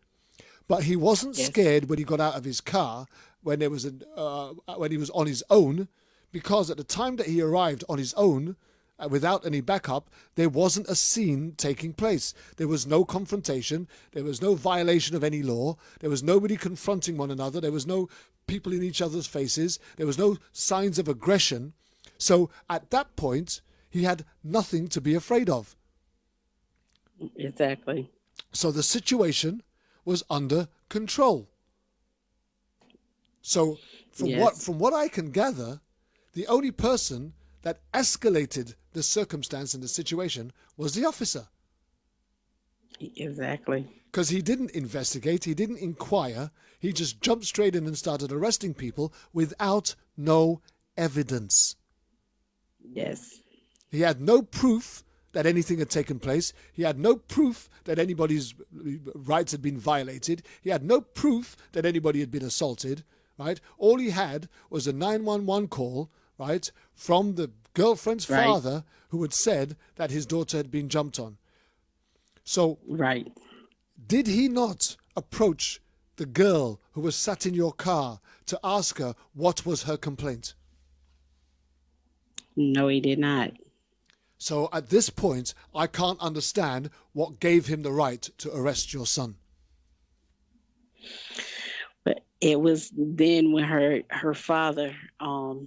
Speaker 5: But he wasn't scared when he got out of his car when there was when he was on his own, because at the time that he arrived on his own, without any backup, there wasn't a scene taking place. There was no confrontation. There was no violation of any law. There was nobody confronting one another. There was no people in each other's faces. There was no signs of aggression. So at that point, he had nothing to be afraid of.
Speaker 8: Exactly.
Speaker 5: So the situation was under control. So from what I can gather, the only person that escalated the circumstance and the situation was the officer.
Speaker 8: Exactly.
Speaker 5: Because he didn't investigate, he didn't inquire, he just jumped straight in and started arresting people without no evidence.
Speaker 8: Yes.
Speaker 5: He had no proof that anything had taken place. He had no proof that anybody's rights had been violated. He had no proof that anybody had been assaulted, right? All he had was a 911 call, right, from the girlfriend's father, who had said that his daughter had been jumped on. So, did he not approach the girl who was sat in your car to ask her what was her complaint?
Speaker 8: No, he did not.
Speaker 5: So at this point, I can't understand what gave him the right to arrest your son.
Speaker 8: But it was then when her father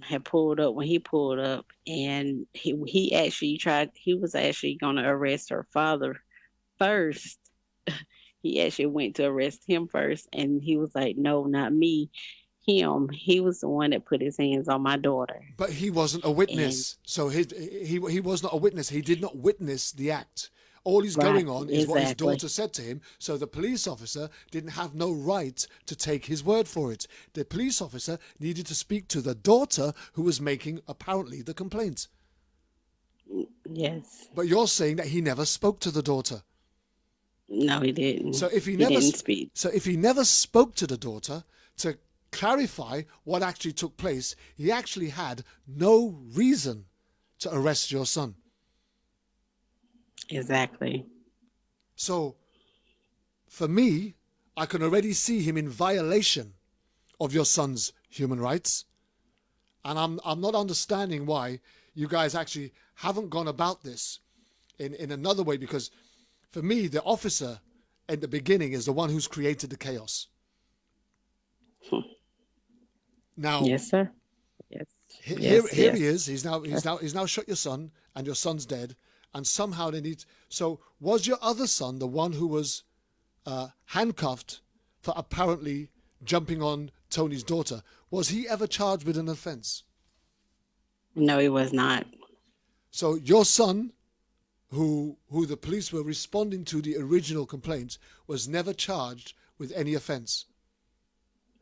Speaker 8: had pulled up, when he pulled up, and he was actually going to arrest her father first. He actually went to arrest him first, and he was like, no, not me, him. He was the one that put his hands on my daughter.
Speaker 5: But he wasn't a witness. So he was not a witness. He did not witness the act. All he's going on is what his daughter said to him. So the police officer didn't have no right to take his word for it. The police officer needed to speak to the daughter who was making, apparently, the complaint.
Speaker 8: Yes.
Speaker 5: But you're saying that he never spoke to the daughter.
Speaker 8: No, he didn't.
Speaker 5: So if he
Speaker 8: didn't speak.
Speaker 5: So if he never spoke to the daughter to clarify what actually took place, he actually had no reason to arrest your son.
Speaker 8: Exactly.
Speaker 5: So, for me, I can already see him in violation of your son's human rights. And I'm not understanding why you guys actually haven't gone about this in another way, because for me, the officer at the beginning is the one who's created the chaos. Now,
Speaker 8: yes, sir. Yes.
Speaker 5: Here he is. He's now shot your son, and your son's dead. And somehow they need. So, was your other son the one who was handcuffed for apparently jumping on Tony's daughter? Was he ever charged with an offense?
Speaker 8: No, he was not.
Speaker 5: So your son, who the police were responding to the original complaint, was never charged with any offense.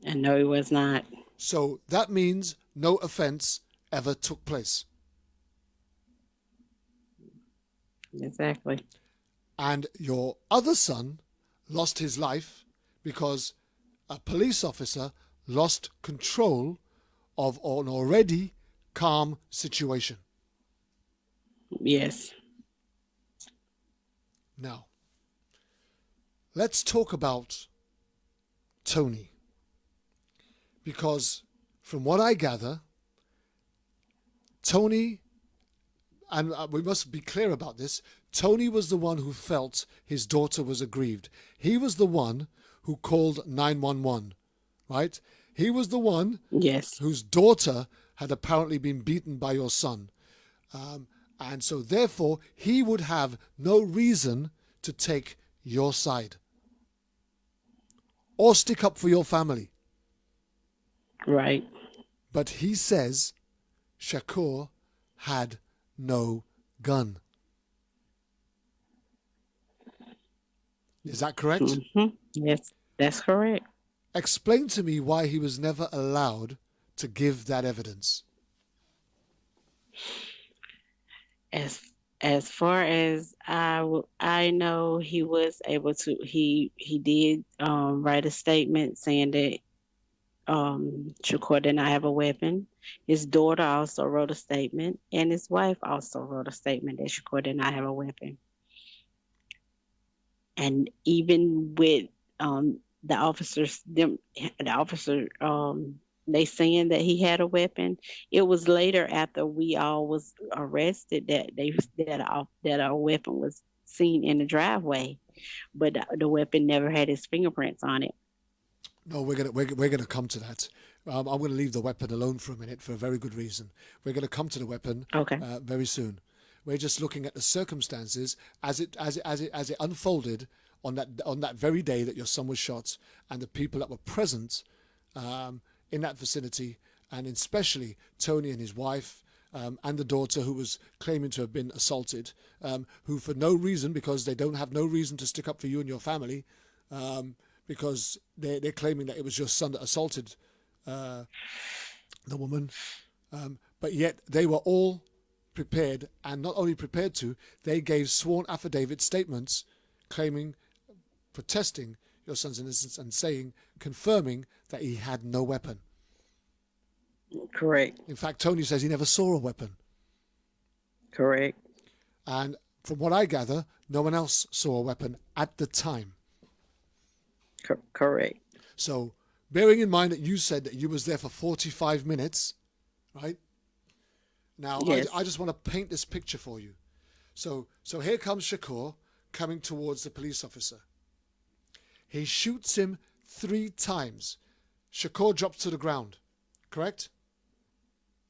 Speaker 8: And no, he was not.
Speaker 5: So that means no offense ever took place.
Speaker 8: Exactly.
Speaker 5: And your other son lost his life because a police officer lost control of an already calm situation.
Speaker 8: Yes.
Speaker 5: Now, let's talk about Tony. Because from what I gather, Tony, and we must be clear about this, Tony was the one who felt his daughter was aggrieved. He was the one who called 911, right? He was the one
Speaker 8: Yes.
Speaker 5: whose daughter had apparently been beaten by your son. And so therefore, he would have no reason to take your side or stick up for your family.
Speaker 8: Right.
Speaker 5: But he says Shakur had no gun. Is that correct?
Speaker 8: Mm-hmm. Yes, that's correct.
Speaker 5: Explain to me why he was never allowed to give that evidence.
Speaker 8: As far as I know, he was able to. He did write a statement saying that Shakur did not have a weapon. His daughter also wrote a statement, and his wife also wrote a statement that Shakur did not have a weapon. And even with the officers, they saying that he had a weapon. It was later after we all was arrested that a weapon was seen in the driveway, but the weapon never had his fingerprints on it.
Speaker 5: No, we're gonna come to that. I'm going to leave the weapon alone for a minute for a very good reason. We're going to come to the weapon very soon. We're just looking at the circumstances as it unfolded on that very day that your son was shot, and the people that were present in that vicinity, and especially Tony and his wife and the daughter who was claiming to have been assaulted, who for no reason, because they don't have no reason to stick up for you and your family, because they're claiming that it was your son that assaulted the woman, but yet they were all prepared, and not only prepared to, they gave sworn affidavit statements protesting your son's innocence and saying, confirming that he had no weapon.
Speaker 8: Correct.
Speaker 5: In fact, Tony says he never saw a weapon.
Speaker 8: Correct.
Speaker 5: And from what I gather, no one else saw a weapon at the time.
Speaker 8: Correct.
Speaker 5: So, bearing in mind that you said that you was there for 45 minutes, right? Now,
Speaker 8: yes.
Speaker 5: I just want to paint this picture for you. So here comes Shakur coming towards the police officer. He shoots him 3 times. Shakur drops to the ground, correct?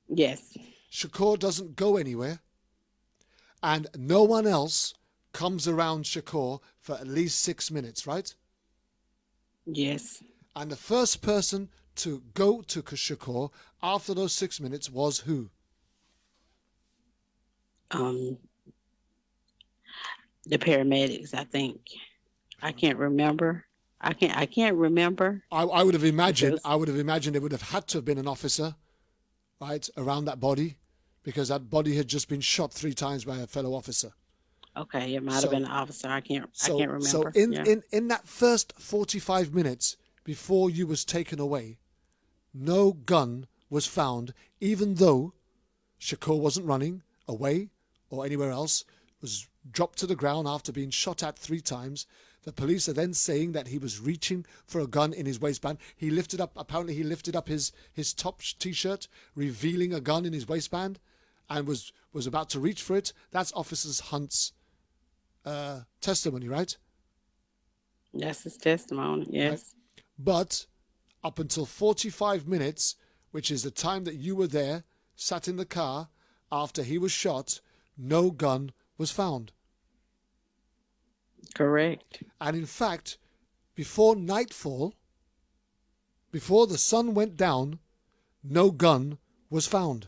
Speaker 8: Yes.
Speaker 5: Shakur doesn't go anywhere, and no one else comes around Shakur for at least 6 minutes, right?
Speaker 8: Yes.
Speaker 5: And the first person to go to Shakur after those 6 minutes was who?
Speaker 8: The paramedics, I think. I can't remember. I can't remember.
Speaker 5: I would have imagined. I would have imagined it would have had to have been an officer, right, around that body, because that body had just been shot 3 times by a fellow officer.
Speaker 8: Okay, it might have been an officer. I can't remember.
Speaker 5: So in that first 45 minutes before you was taken away, no gun was found, even though Shakur wasn't running away or anywhere else, was dropped to the ground after being shot at 3 times. The police are then saying that he was reaching for a gun in his waistband. Apparently he lifted up his top t-shirt, revealing a gun in his waistband, and was about to reach for it. That's Officer Hunt's testimony, right?
Speaker 8: That's his testimony, yes.
Speaker 5: Right? But up until 45 minutes, which is the time that you were there, sat in the car after he was shot, no gun was found.
Speaker 8: Correct.
Speaker 5: And in fact, before nightfall, before the sun went down, no gun was found.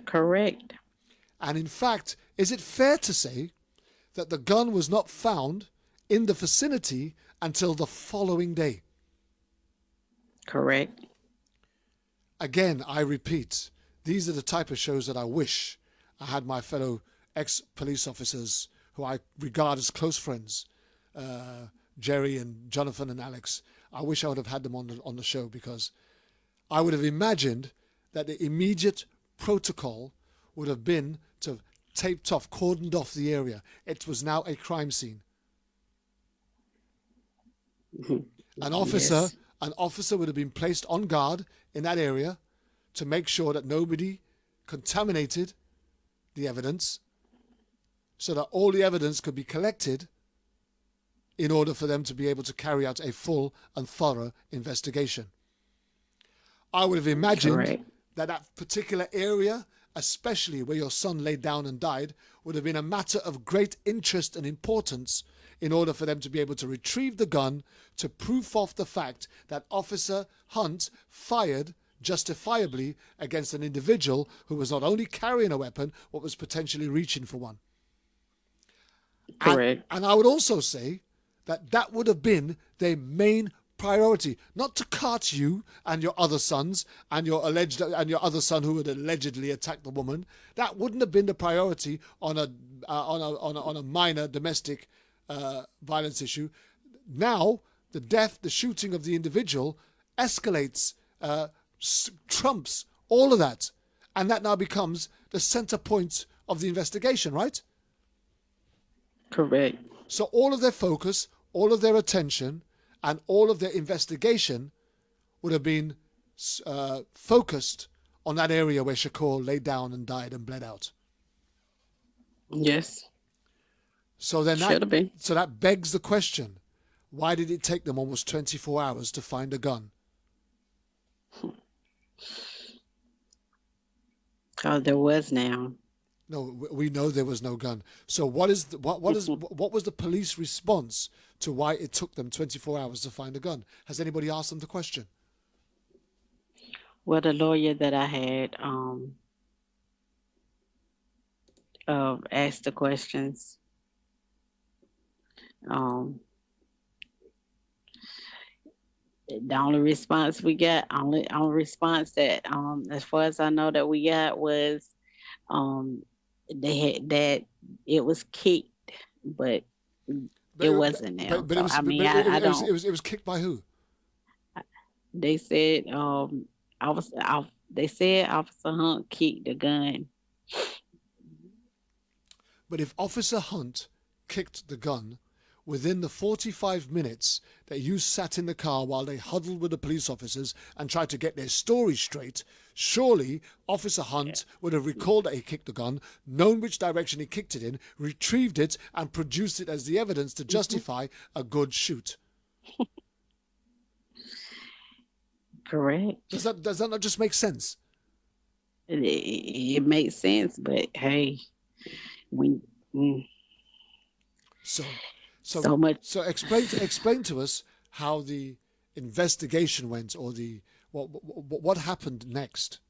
Speaker 8: Correct.
Speaker 5: And in fact, is it fair to say that the gun was not found in the vicinity until the following day?
Speaker 8: Correct.
Speaker 5: Again, I repeat, these are the type of shows that I wish I had my fellow ex-police officers who I regard as close friends Jerry and Jonathan and Alex. I wish I would have had them on the show, because I would have imagined that the immediate protocol would have been to have taped off, cordoned off the area. It was now a crime scene. An officer would have been placed on guard in that area to make sure that nobody contaminated the evidence, so that all the evidence could be collected in order for them to be able to carry out a full and thorough investigation. I would have imagined that particular area, especially where your son laid down and died, would have been a matter of great interest and importance in order for them to be able to retrieve the gun to proof off the fact that Officer Hunt fired justifiably against an individual who was not only carrying a weapon, but was potentially reaching for one.
Speaker 8: Correct.
Speaker 5: And I would also say that would have been their main priority, not to cart you and your other sons and your other son who had allegedly attacked the woman. That wouldn't have been the priority on a minor domestic violence issue. Now the shooting of the individual escalates, trumps all of that, and that now becomes the center point of the investigation, right?
Speaker 8: Correct.
Speaker 5: So all of their focus, all of their attention, and all of their investigation would have been focused on that area where Shakur lay down and died and bled out.
Speaker 8: Yes.
Speaker 5: So then
Speaker 8: Should have been.
Speaker 5: So that begs the question: why did it take them almost 24 hours to find a gun?
Speaker 8: Oh, there was now.
Speaker 5: No, we know there was no gun. So what was the police response to why it took them 24 hours to find a gun? Has anybody asked them the question?
Speaker 8: Well, the lawyer that I had asked the questions. The only response we got, only response that, as far as I know, that we got was, they had that it was kicked, but it wasn't there.
Speaker 5: But it was,
Speaker 8: I mean,
Speaker 5: I
Speaker 8: don't.
Speaker 5: It was kicked by who?
Speaker 8: They said, they said Officer Hunt kicked the gun.
Speaker 5: But if Officer Hunt kicked the gun within the 45 minutes that you sat in the car while they huddled with the police officers and tried to get their story straight, surely Officer Hunt would have recalled that he kicked the gun, known which direction he kicked it in, retrieved it, and produced it as the evidence to justify a good shoot.
Speaker 8: Correct.
Speaker 5: Does that not just make sense?
Speaker 8: It makes sense, but hey,
Speaker 5: So explain to us how the investigation went, or what happened next.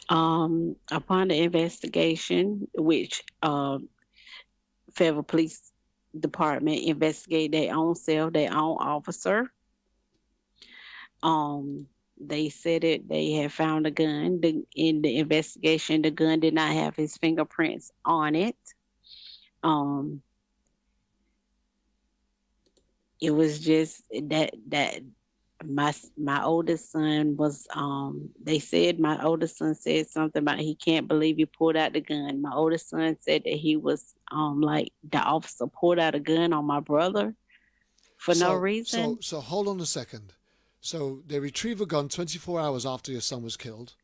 Speaker 8: Upon the investigation, which Federal Police Department investigated their own self, their own officer. They said it. They had found a gun. In the investigation, the gun did not have his fingerprints on it. It was just that my oldest son was, they said my oldest son said something about he can't believe he pulled out the gun. My oldest son said that he was like the officer pulled out a gun on my brother for no reason.
Speaker 5: So hold on a second. So they retrieve a gun 24 hours after your son was killed.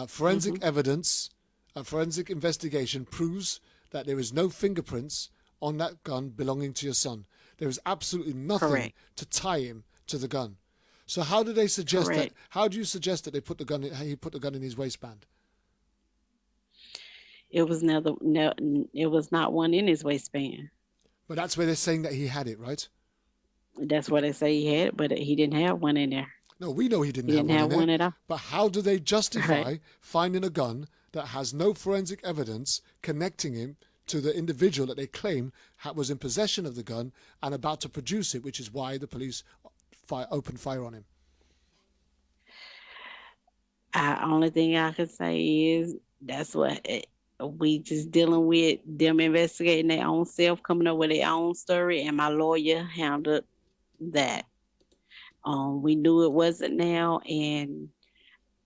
Speaker 5: Forensic evidence, a forensic investigation proves that there is no fingerprints on that gun belonging to your son. There is absolutely nothing to tie him to the gun. So how do they suggest that? How do you suggest that he put the gun in his waistband?
Speaker 8: It was it was not one in his waistband.
Speaker 5: But that's where they're saying that he had it, right?
Speaker 8: That's what they say he had, but he didn't have one in there.
Speaker 5: No, we know he didn't have one in there.
Speaker 8: at all.
Speaker 5: But how do they justify finding a gun that has no forensic evidence connecting him to the individual that they claim was in possession of the gun and about to produce it, which is why the police opened fire on him?
Speaker 8: Only thing I could say is that's what we just dealing with them investigating their own self, coming up with their own story, and my lawyer handled that. We knew it wasn't now, and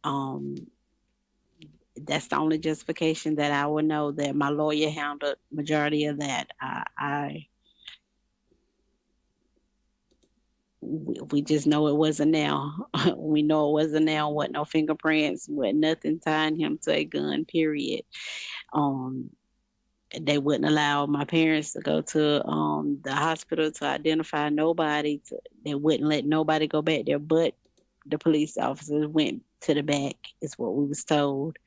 Speaker 8: um, that's the only justification that I would know that my lawyer handled majority of that. We just know it wasn't now. We know it wasn't now. What no fingerprints, what nothing tying him to a gun. Period. Um, they wouldn't allow my parents to go to the hospital to identify nobody. They wouldn't let nobody go back there, but the police officers went to the back. Is what we was told.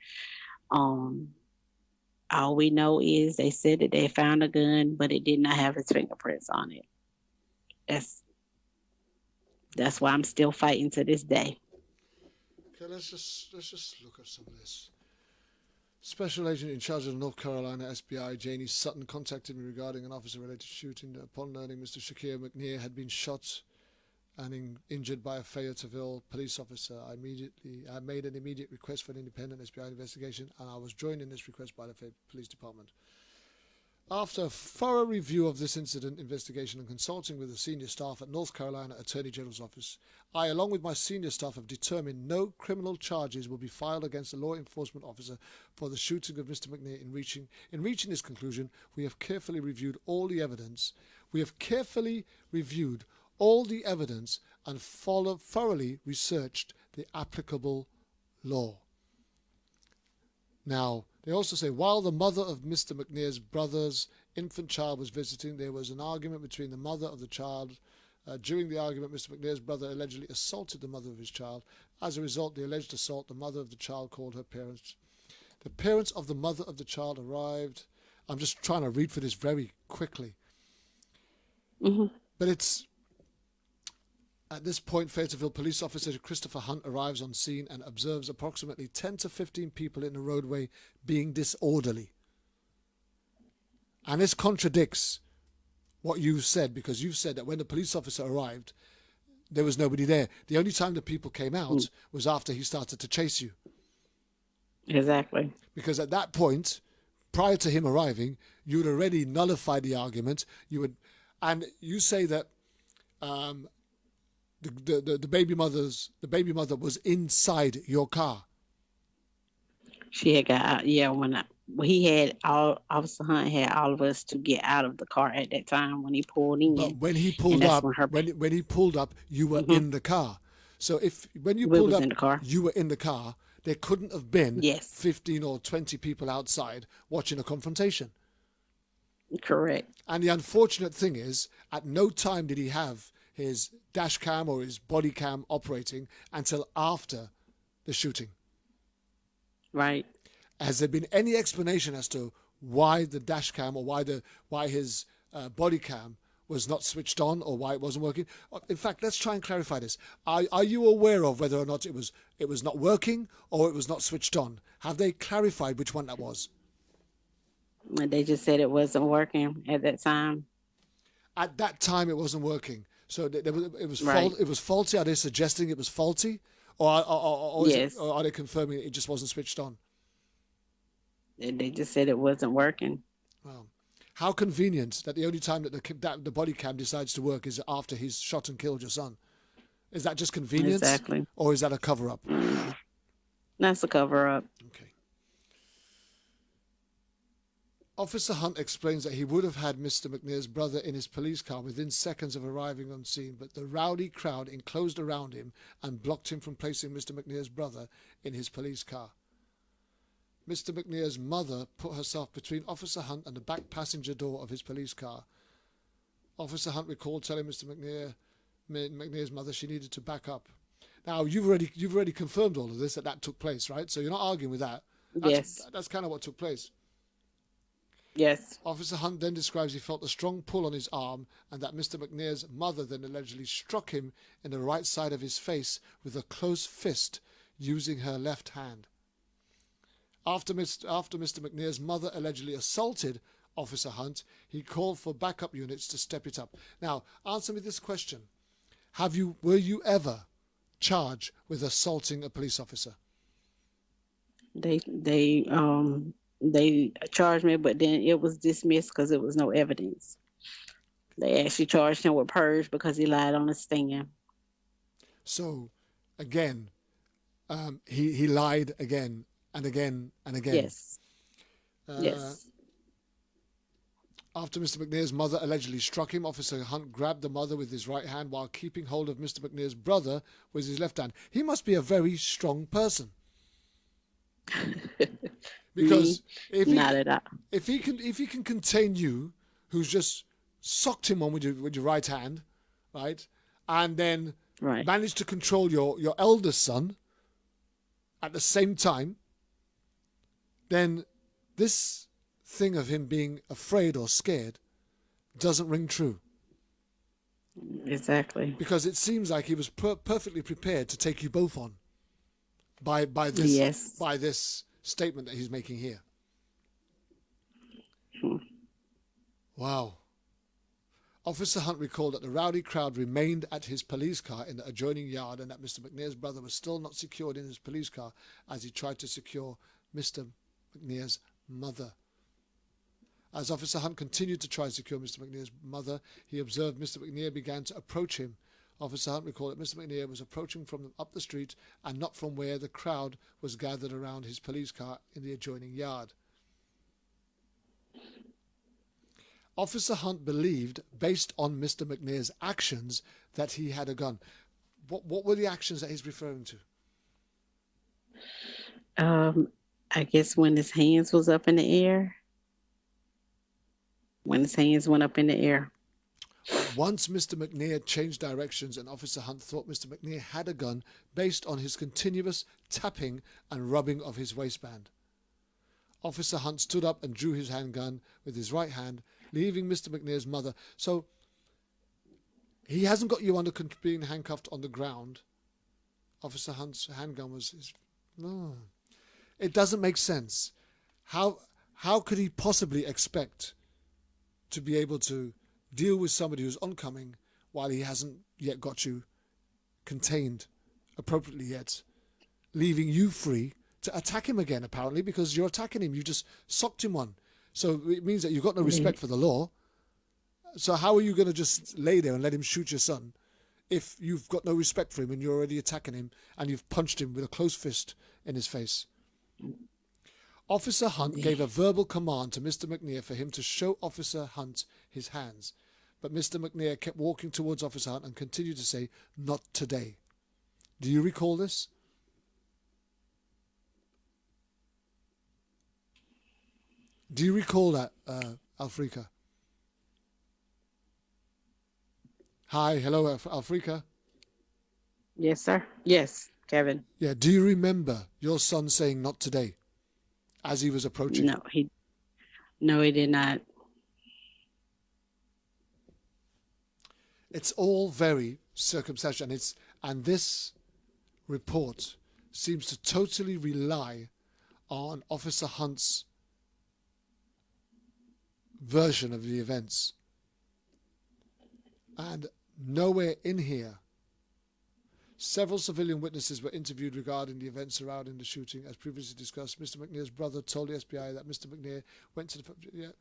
Speaker 8: All we know is they said that they found a gun, but it did not have his fingerprints on it. That's why I'm still fighting to this day.
Speaker 5: Okay, let's just look at some of this. Special agent in charge of North Carolina SBI, Janie Sutton, contacted me regarding an officer-related shooting. Upon learning Mr. Shakir McNear had been shot and injured by a Fayetteville police officer, I made an immediate request for an independent SBI investigation, and I was joined in this request by the police department. After a thorough review of this incident investigation and consulting with the senior staff at North Carolina Attorney General's office, I, along with my senior staff, have determined no criminal charges will be filed against a law enforcement officer for the shooting of Mr. McNear. In reaching this conclusion, we have carefully reviewed all the evidence. And thoroughly researched the applicable law. Now, they also say, while the mother of Mr. McNear's brother's infant child was visiting, there was an argument between the mother of the child. During the argument, Mr. McNear's brother allegedly assaulted the mother of his child. As a result, the alleged assault, the mother of the child called her parents. The parents of the mother of the child arrived. I'm just trying to read for this very quickly.
Speaker 8: Mm-hmm.
Speaker 5: But it's... At this point, Fayetteville police officer Christopher Hunt arrives on scene and observes approximately 10 to 15 people in the roadway being disorderly. And this contradicts what you've said, because you've said that when the police officer arrived, there was nobody there. The only time the people came out was after he started to chase you.
Speaker 8: Exactly.
Speaker 5: Because at that point, prior to him arriving, you had already nullified the argument. And you say that the baby mother was inside your car.
Speaker 8: She had got out. Yeah, Officer Hunt had all of us to get out of the car at that time when he pulled in.
Speaker 5: But when he pulled up, when he pulled up, you were in the car. So when you pulled up, you were in the car. There couldn't have been 15 or 20 people outside watching a confrontation.
Speaker 8: Correct.
Speaker 5: And the unfortunate thing is, at no time did he have his dash cam or his body cam operating until after the shooting.
Speaker 8: Right.
Speaker 5: Has there been any explanation as to why the dash cam or why his body cam was not switched on, or why it wasn't working? In fact, let's try and clarify this. Are you aware of whether or not it was not working or it was not switched on? Have they clarified which one that was?
Speaker 8: They just said it wasn't working at that time.
Speaker 5: At that time, it wasn't working. So it was
Speaker 8: right.
Speaker 5: It was faulty. Are they suggesting it was faulty, or
Speaker 8: yes.
Speaker 5: Or are they confirming it just wasn't switched on?
Speaker 8: They just said it wasn't working.
Speaker 5: Wow. How convenient that the only time that the body cam decides to work is after he's shot and killed your son. Is that just convenience?
Speaker 8: Exactly.
Speaker 5: Or is that a cover-up?
Speaker 8: That's a cover-up.
Speaker 5: Okay. Officer Hunt explains that he would have had Mr. McNear's brother in his police car within seconds of arriving on scene, but the rowdy crowd enclosed around him and blocked him from placing Mr. McNear's brother in his police car. Mr. McNear's mother put herself between Officer Hunt and the back passenger door of his police car. Officer Hunt recalled telling Mr. McNear's mother she needed to back up. Now, you've already confirmed all of this, that took place, right? So you're not arguing with that.
Speaker 8: Yes.
Speaker 5: That's kind of what took place.
Speaker 8: Yes.
Speaker 5: Officer Hunt then describes he felt a strong pull on his arm and that Mr. McNear's mother then allegedly struck him in the right side of his face with a closed fist using her left hand. After Mr. McNear's mother allegedly assaulted Officer Hunt, he called for backup units to step it up. Now, answer me this question. Were you ever charged with assaulting a police officer?
Speaker 8: They they charged me, but then it was dismissed because there was no evidence. They actually charged him with purge because he lied on the stand.
Speaker 5: So, again, he lied again and again and again.
Speaker 8: Yes. Yes.
Speaker 5: After Mr. McNair's mother allegedly struck him, Officer Hunt grabbed the mother with his right hand while keeping hold of Mr. McNair's brother with his left hand. He must be a very strong person. Because if he can contain you, who's just socked him on with your right hand, right, and then managed to control your eldest son at the same time, then this thing of him being afraid or scared doesn't ring true.
Speaker 8: Exactly.
Speaker 5: Because it seems like he was perfectly prepared to take you both on by this statement that he's making here. Wow. Officer Hunt recalled that the rowdy crowd remained at his police car in the adjoining yard and that Mr. McNair's brother was still not secured in his police car as he tried to secure Mr. McNair's mother. As Officer Hunt continued to try to secure Mr. McNair's mother, he observed Mr. McNair began to approach him. Officer Hunt recalled that Mr. McNair was approaching from up the street and not from where the crowd was gathered around his police car in the adjoining yard. Officer Hunt believed, based on Mr. McNair's actions, that he had a gun. What were the actions that he's referring to?
Speaker 8: I guess when his hands was up in the air. When his hands went up in the air.
Speaker 5: Once Mr. McNair changed directions and Officer Hunt thought Mr. McNair had a gun based on his continuous tapping and rubbing of his waistband. Officer Hunt stood up and drew his handgun with his right hand, leaving Mr. McNair's mother. So he hasn't got you under being handcuffed on the ground. Officer Hunt's handgun was no. It doesn't make sense. How could he possibly expect to be able to deal with somebody who's oncoming while he hasn't yet got you contained appropriately yet, leaving you free to attack him again, apparently, because you're attacking him. You just socked him one. So it means that you've got no respect for the law. So how are you going to just lay there and let him shoot your son if you've got no respect for him and you're already attacking him and you've punched him with a closed fist in his face? Officer Hunt gave a verbal command to Mr. McNair for him to show Officer Hunt his hands. But Mr. McNair kept walking towards Officer Hunt and continued to say, "Not today." Do you recall this? Do you recall that, Alfrika? Hi, hello, Alfrika.
Speaker 8: Yes, sir. Yes, Kevin.
Speaker 5: Yeah, do you remember your son saying "not today" as he was approaching?
Speaker 8: No, he did not.
Speaker 5: It's all very circumstantial, and this report seems to totally rely on Officer Hunt's version of the events. And nowhere in here, several civilian witnesses were interviewed regarding the events surrounding the shooting. As previously discussed, Mr. McNair's brother told the SBI that Mr. McNair went to the...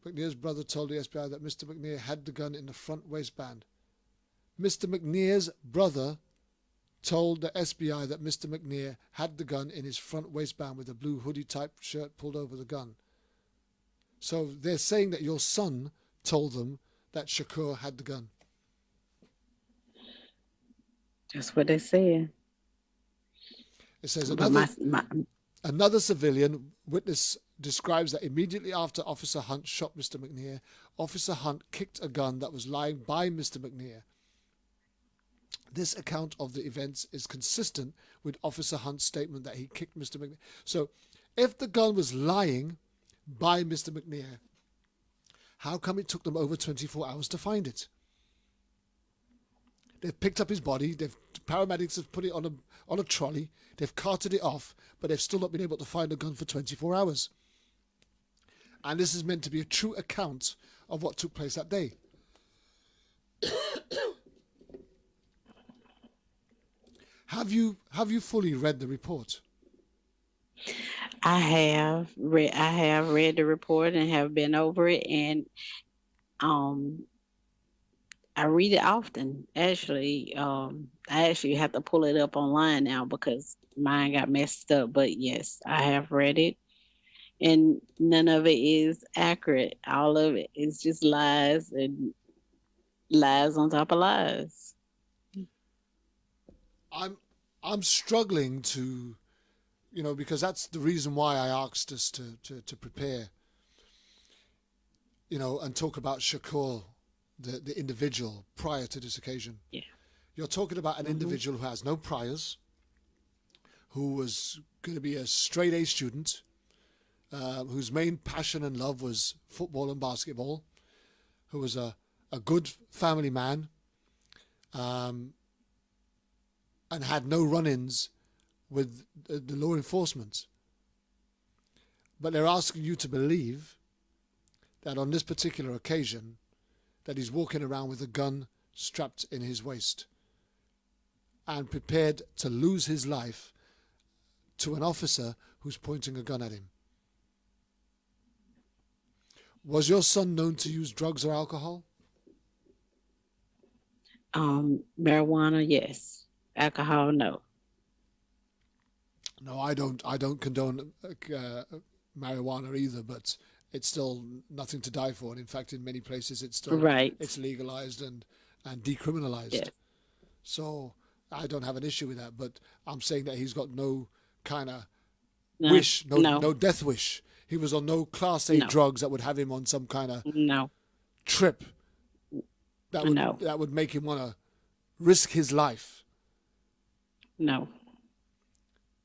Speaker 5: McNair's brother told the SBI that Mr. McNair had the gun in the front waistband. Mr. McNair's brother told the SBI that Mr. McNair had the gun in his front waistband with a blue hoodie-type shirt pulled over the gun. So they're saying that your son told them that Shakur had the gun.
Speaker 8: That's what they said.
Speaker 5: It says another civilian witness describes that immediately after Officer Hunt shot Mr. McNair, Officer Hunt kicked a gun that was lying by Mr. McNair. This account of the events is consistent with Officer Hunt's statement that he kicked Mr. McNair. So if the gun was lying by Mr. McNair, how come it took them over 24 hours to find it? They've picked up his body, paramedics have put it on a trolley, they've carted it off, but they've still not been able to find a gun for 24 hours. And this is meant to be a true account of what took place that day. Have you fully read the report?
Speaker 8: I have read the report and have been over it, and um I read it often. Actually, I actually have to pull it up online now because mine got messed up. But yes, I have read it, and none of it is accurate. All of it is just lies and lies on top of lies.
Speaker 5: I'm I'm struggling to, because that's the reason why I asked us to prepare, and talk about Shakur, the individual prior to this occasion.
Speaker 8: Yeah.
Speaker 5: You're talking about an
Speaker 8: Hmm.
Speaker 5: individual who has no priors, who was going to be a straight A student, whose main passion and love was football and basketball, who was a good family man, um, and had no run-ins with the law enforcement. But they're asking you to believe that on this particular occasion, that he's walking around with a gun strapped in his waist and prepared to lose his life to an officer who's pointing a gun at him. Was your son known to use drugs or alcohol?
Speaker 8: Marijuana, yes. Alcohol, no.
Speaker 5: No, I don't. I don't condone marijuana either, but it's still nothing to die for. And in fact, in many places,
Speaker 8: Right.
Speaker 5: it's legalized and decriminalized.
Speaker 8: Yes.
Speaker 5: So I don't have an issue with that. But I'm saying that he's got no kind of
Speaker 8: No.
Speaker 5: wish,
Speaker 8: No.
Speaker 5: no death wish. He was on no Class A
Speaker 8: No.
Speaker 5: drugs that would have him on some kind of
Speaker 8: No.
Speaker 5: trip
Speaker 8: No.
Speaker 5: that would make him want to risk his life,
Speaker 8: No.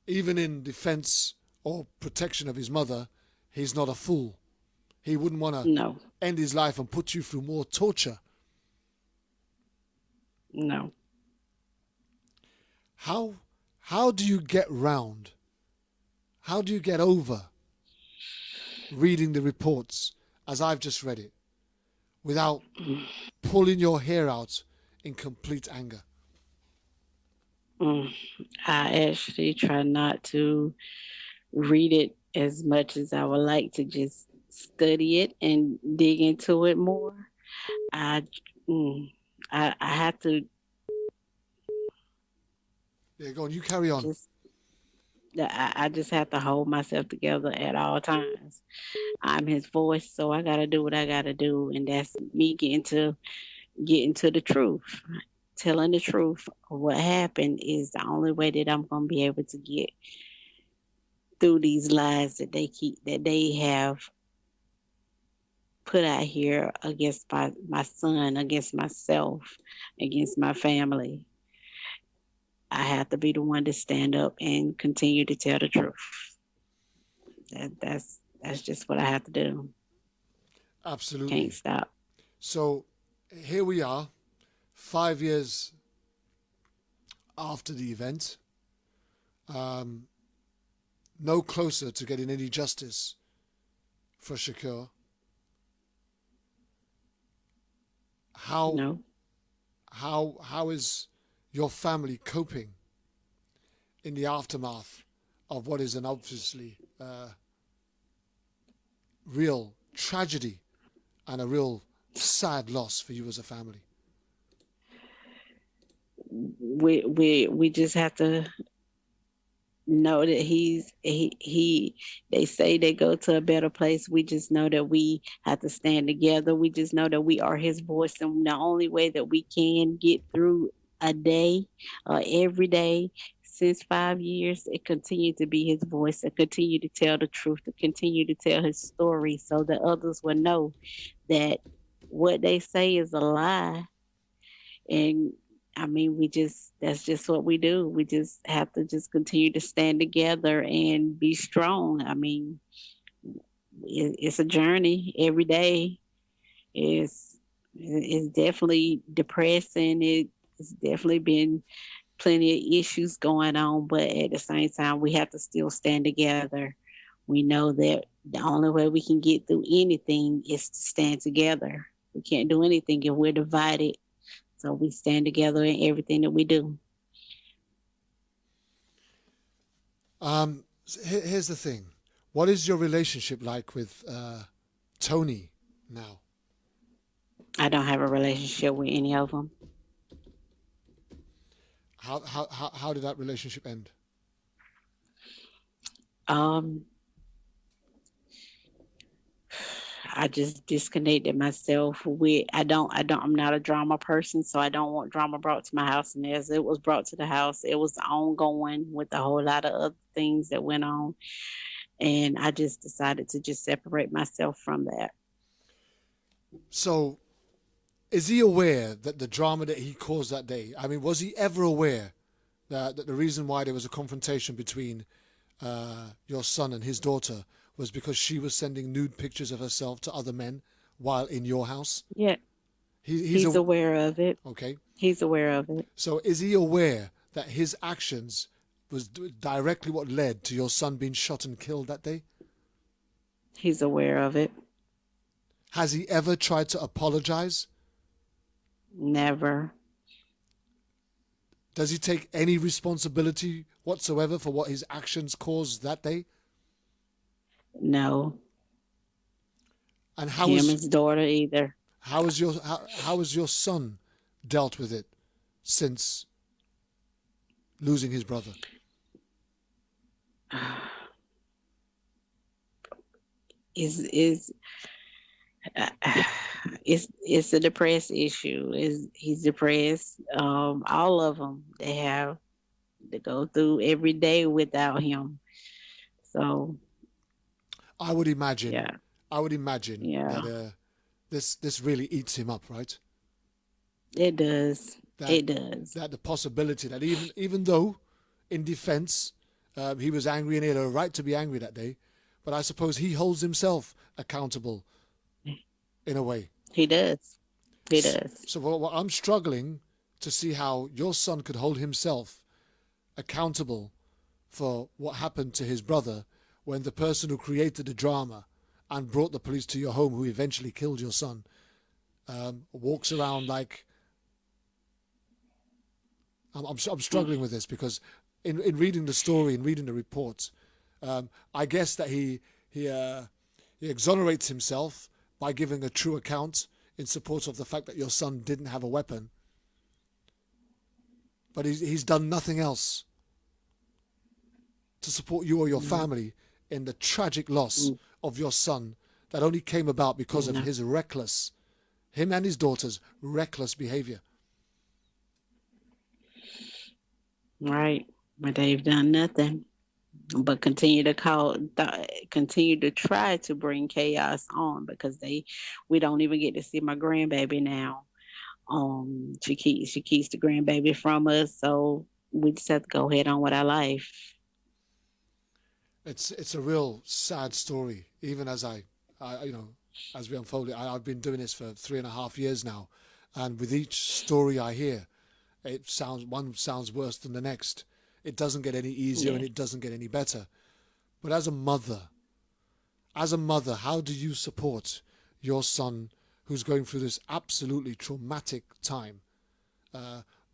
Speaker 5: even in defense or protection of his mother. He's not a fool. He wouldn't want to
Speaker 8: No.
Speaker 5: end his life and put you through more torture.
Speaker 8: No.
Speaker 5: How do you get round? How do you get over reading the reports as I've just read it without pulling your hair out in complete anger?
Speaker 8: I actually try not to read it as much as I would like to just study it and dig into it more. I I have to
Speaker 5: Yeah, go on. You carry on.
Speaker 8: just I just have to hold myself together at all times. I'm his voice, so I gotta do what I gotta do, and that's me getting to the truth. Telling the truth of what happened is the only way that I'm gonna be able to get through these lies that they have put out here against my son, against myself, against my family. I have to be the one to stand up and continue to tell the truth. That's just what I have to do.
Speaker 5: Absolutely.
Speaker 8: Can't stop.
Speaker 5: So here we are, 5 years after the event, no closer to getting any justice for Shakur.
Speaker 8: No.
Speaker 5: How is your family coping in the aftermath of what is an obviously real tragedy and a real sad loss for you as a family?
Speaker 8: We just have to know that he they say they go to a better place. We just know that we have to stand together. We just know that we are his voice, and the only way that we can get through a day or every day since 5 years, it continued to be his voice, and continue to tell the truth, to continue to tell his story, so that others will know that what they say is a lie. And I mean, that's just what we do. We just have to just continue to stand together and be strong. I mean, it's a journey every day. It's definitely depressing. It's definitely been plenty of issues going on, but at the same time, we have to still stand together. We know that the only way we can get through anything is to stand together. We can't do anything if we're divided. So we stand together in everything that we do.
Speaker 5: Here's the thing. What is your relationship like with Tony now?
Speaker 8: I don't have a relationship with any of them.
Speaker 5: How did that relationship end?
Speaker 8: Um, I just disconnected myself with. I'm not a drama person, so I don't want drama brought to my house. And as it was brought to the house, it was ongoing with a whole lot of other things that went on, and I just decided to just separate myself from that.
Speaker 5: So, is he aware that the drama that he caused that day? I mean, was he ever aware that the reason why there was a confrontation between your son and his daughter was because she was sending nude pictures of herself to other men while in your house?
Speaker 8: Yeah, he's aware of it.
Speaker 5: Okay.
Speaker 8: He's aware of it.
Speaker 5: So is he aware that his actions was directly what led to your son being shot and killed that day?
Speaker 8: He's aware of it.
Speaker 5: Has he ever tried to apologize?
Speaker 8: Never.
Speaker 5: Does he take any responsibility whatsoever for what his actions caused that day?
Speaker 8: No.
Speaker 5: And
Speaker 8: him and his daughter either.
Speaker 5: How has your son dealt with it since losing his brother?
Speaker 8: It's a depressed issue. He's depressed. All of them, they have to go through every day without him. So
Speaker 5: I would imagine.
Speaker 8: Yeah.
Speaker 5: That this really eats him up, right?
Speaker 8: It does. It does.
Speaker 5: That the possibility that even though, in defense, he was angry and he had a right to be angry that day, but I suppose he holds himself accountable in a way.
Speaker 8: He does. He does.
Speaker 5: So what I'm struggling to see how your son could hold himself accountable for what happened to his brother when the person who created the drama and brought the police to your home, who eventually killed your son, walks around like... I'm struggling with this because in reading the story and reading the reports, I guess that he exonerates himself by giving a true account in support of the fact that your son didn't have a weapon. But he's done nothing else to support you or your family in the tragic loss of your son that only came about because of him and his daughter's reckless behavior.
Speaker 8: Right. But they've done nothing but continue to try to bring chaos on because we don't even get to see my grandbaby now. She keeps the grandbaby from us, so we just have to go ahead on with our life.
Speaker 5: It's a real sad story. Even as as we unfold it, I've been doing this for 3.5 years now, and with each story I hear, one sounds worse than the next. It doesn't get any easier and it doesn't get any better. But as a mother, how do you support your son who's going through this absolutely traumatic time,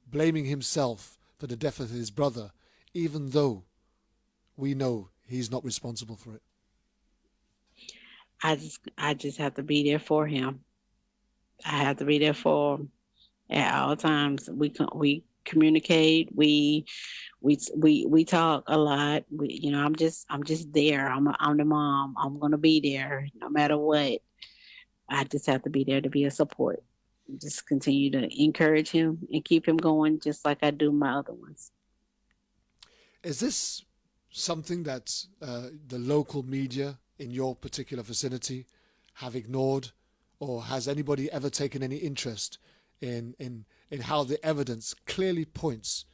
Speaker 5: blaming himself for the death of his brother, even though we know he's not responsible for it?
Speaker 8: I just have to be there for him. I have to be there for him at all times. We communicate. We talk a lot. I'm just there. I'm the mom. I'm gonna be there no matter what. I just have to be there to be a support. Just continue to encourage him and keep him going, just like I do my other ones.
Speaker 5: Is this something that the local media in your particular vicinity have ignored, or has anybody ever taken any interest in how the evidence clearly points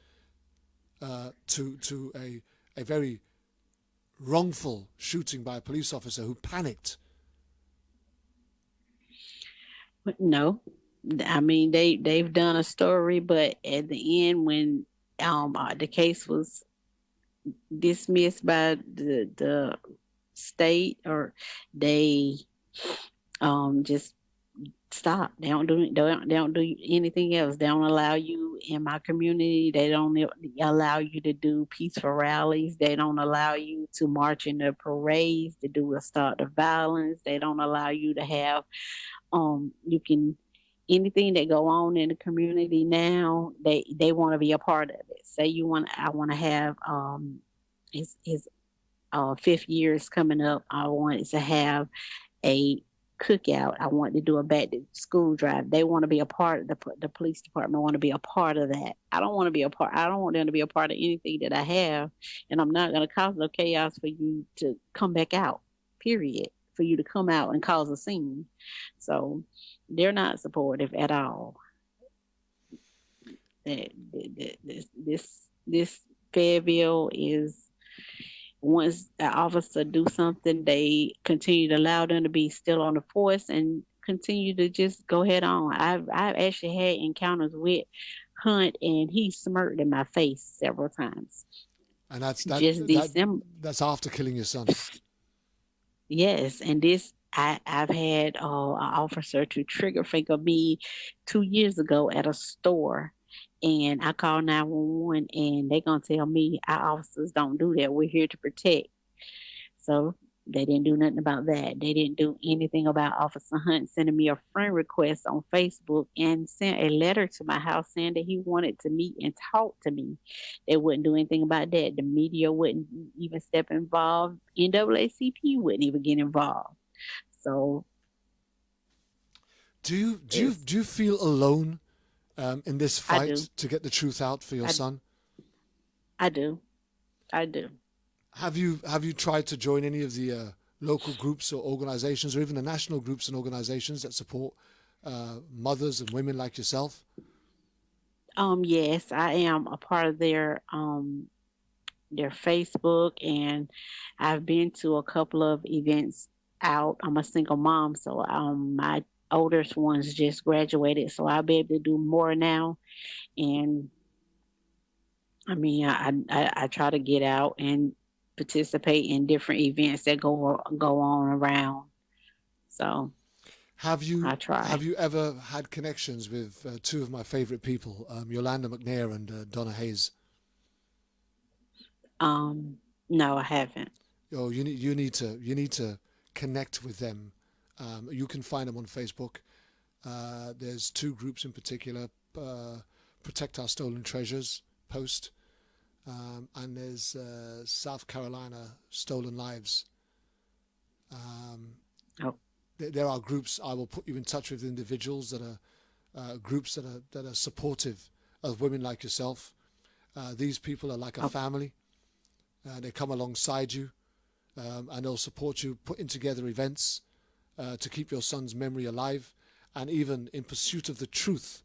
Speaker 5: to a very wrongful shooting by a police officer who panicked?
Speaker 8: No, I mean they've done a story, but at the end when the case was dismissed by the state, or they just stop. They don't do anything else. They don't allow you in my community. They don't allow you to do peaceful rallies. They don't allow you to march in the parades to do a start the violence. They don't allow you to have you can anything that go on in the community now. They want to be a part of it. Say I want to have his 5th year is coming up. I want to have a cookout. I want to do a back to school drive. They want to be a part of the police department want to be a part of that. I don't want to be a part. I don't want them to be a part of anything that I have, and I'm not going to cause no chaos for you to come back out. Period. For you to come out and cause a scene. So they're not supportive at all. This Fayetteville is. Once the officer do something, they continue to allow them to be still on the force and continue to just go head on. I've actually had encounters with Hunt, and he smirked in my face several times.
Speaker 5: And that's
Speaker 8: December.
Speaker 5: That's after killing your son.
Speaker 8: Yes, and I've had an officer to trigger finger me 2 years ago at a store. And I called 911, and they're going to tell me our officers don't do that. We're here to protect. So they didn't do nothing about that. They didn't do anything about Officer Hunt sending me a friend request on Facebook and sent a letter to my house saying that he wanted to meet and talk to me. They wouldn't do anything about that. The media wouldn't even step involved. NAACP wouldn't even get involved. So
Speaker 5: do you feel alone in this fight to get the truth out for your son?
Speaker 8: I do.
Speaker 5: Have you tried to join any of the local groups or organizations, or even the national groups and organizations that support mothers and women like yourself?
Speaker 8: Yes, I am a part of their Facebook, and I've been to a couple of events out. I'm a single mom, so my oldest ones just graduated, so I'll be able to do more now. And I mean, I try to get out and participate in different events that go on around. So
Speaker 5: have you
Speaker 8: try.
Speaker 5: Have you ever had connections with two of my favorite people, Yolanda McNair and Donna Hayes?
Speaker 8: No, I haven't.
Speaker 5: Oh, you need to connect with them. You can find them on Facebook. There's two groups in particular: Protect Our Stolen Treasures Post, and there's South Carolina Stolen Lives. There are groups. I will put you in touch with individuals that are groups that are supportive of women like yourself. These people are like a family. They come alongside you, and they'll support you putting together events to keep your son's memory alive, and even in pursuit of the truth.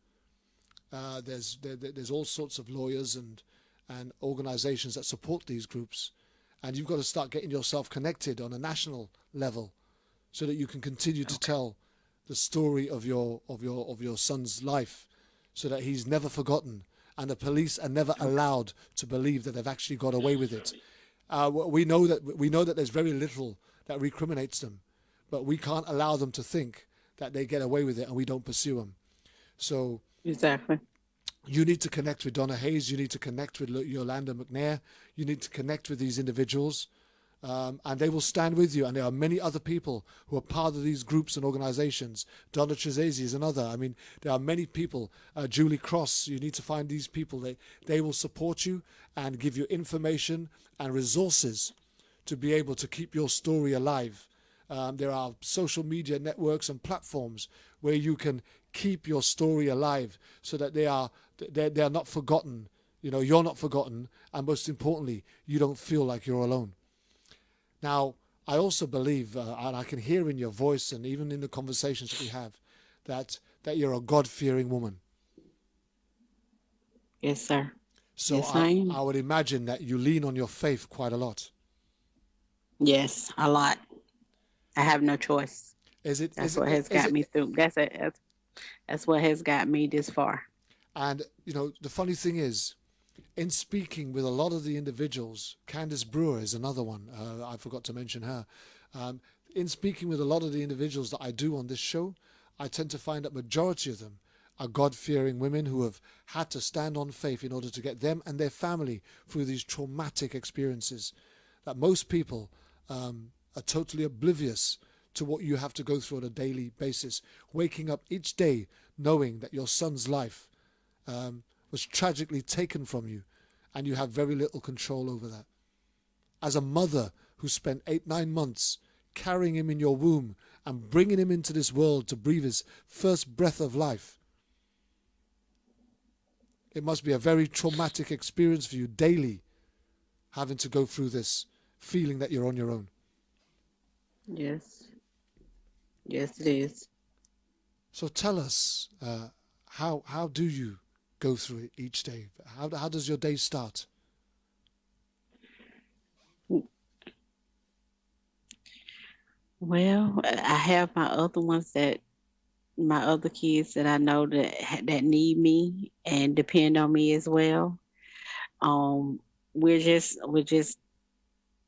Speaker 5: There's all sorts of lawyers and organizations that support these groups, and you've got to start getting yourself connected on a national level so that you can continue to tell the story of your son's life, so that he's never forgotten and the police are never allowed to believe that they've actually got away with it. We know that there's very little that recriminates them, but we can't allow them to think that they get away with it and we don't pursue them. So
Speaker 8: exactly,
Speaker 5: you need to connect with Donna Hayes. You need to connect with Yolanda McNair. You need to connect with these individuals, and they will stand with you. And there are many other people who are part of these groups and organizations. Donna Trezesi is another. I mean, there are many people. Julie Cross, you need to find these people. They will support you and give you information and resources to be able to keep your story alive. There are social media networks and platforms where you can keep your story alive, so that they are not forgotten. You know, you're not forgotten, and most importantly, you don't feel like you're alone. Now, I also believe, and I can hear in your voice and even in the conversations that we have, that you're a God-fearing woman.
Speaker 8: Yes, sir.
Speaker 5: So
Speaker 8: yes, I am.
Speaker 5: I would imagine that you lean on your faith quite a lot.
Speaker 8: Yes, a lot. I have no choice. That's what has got me through. That's what has got me this far.
Speaker 5: And, you know, the funny thing is, in speaking with a lot of the individuals, Candace Brewer is another one. I forgot to mention her. In speaking with a lot of the individuals that I do on this show, I tend to find that majority of them are God-fearing women who have had to stand on faith in order to get them and their family through these traumatic experiences. That most people are totally oblivious to what you have to go through on a daily basis, waking up each day knowing that your son's life was tragically taken from you and you have very little control over that. As a mother who spent 8-9 months carrying him in your womb and bringing him into this world to breathe his first breath of life, it must be a very traumatic experience for you daily, having to go through this, feeling that you're on your own.
Speaker 8: Yes. Yes, it is.
Speaker 5: So tell us, how do you go through it each day? How does your day start?
Speaker 8: Well, I have my other kids that I know that need me and depend on me as well. We're just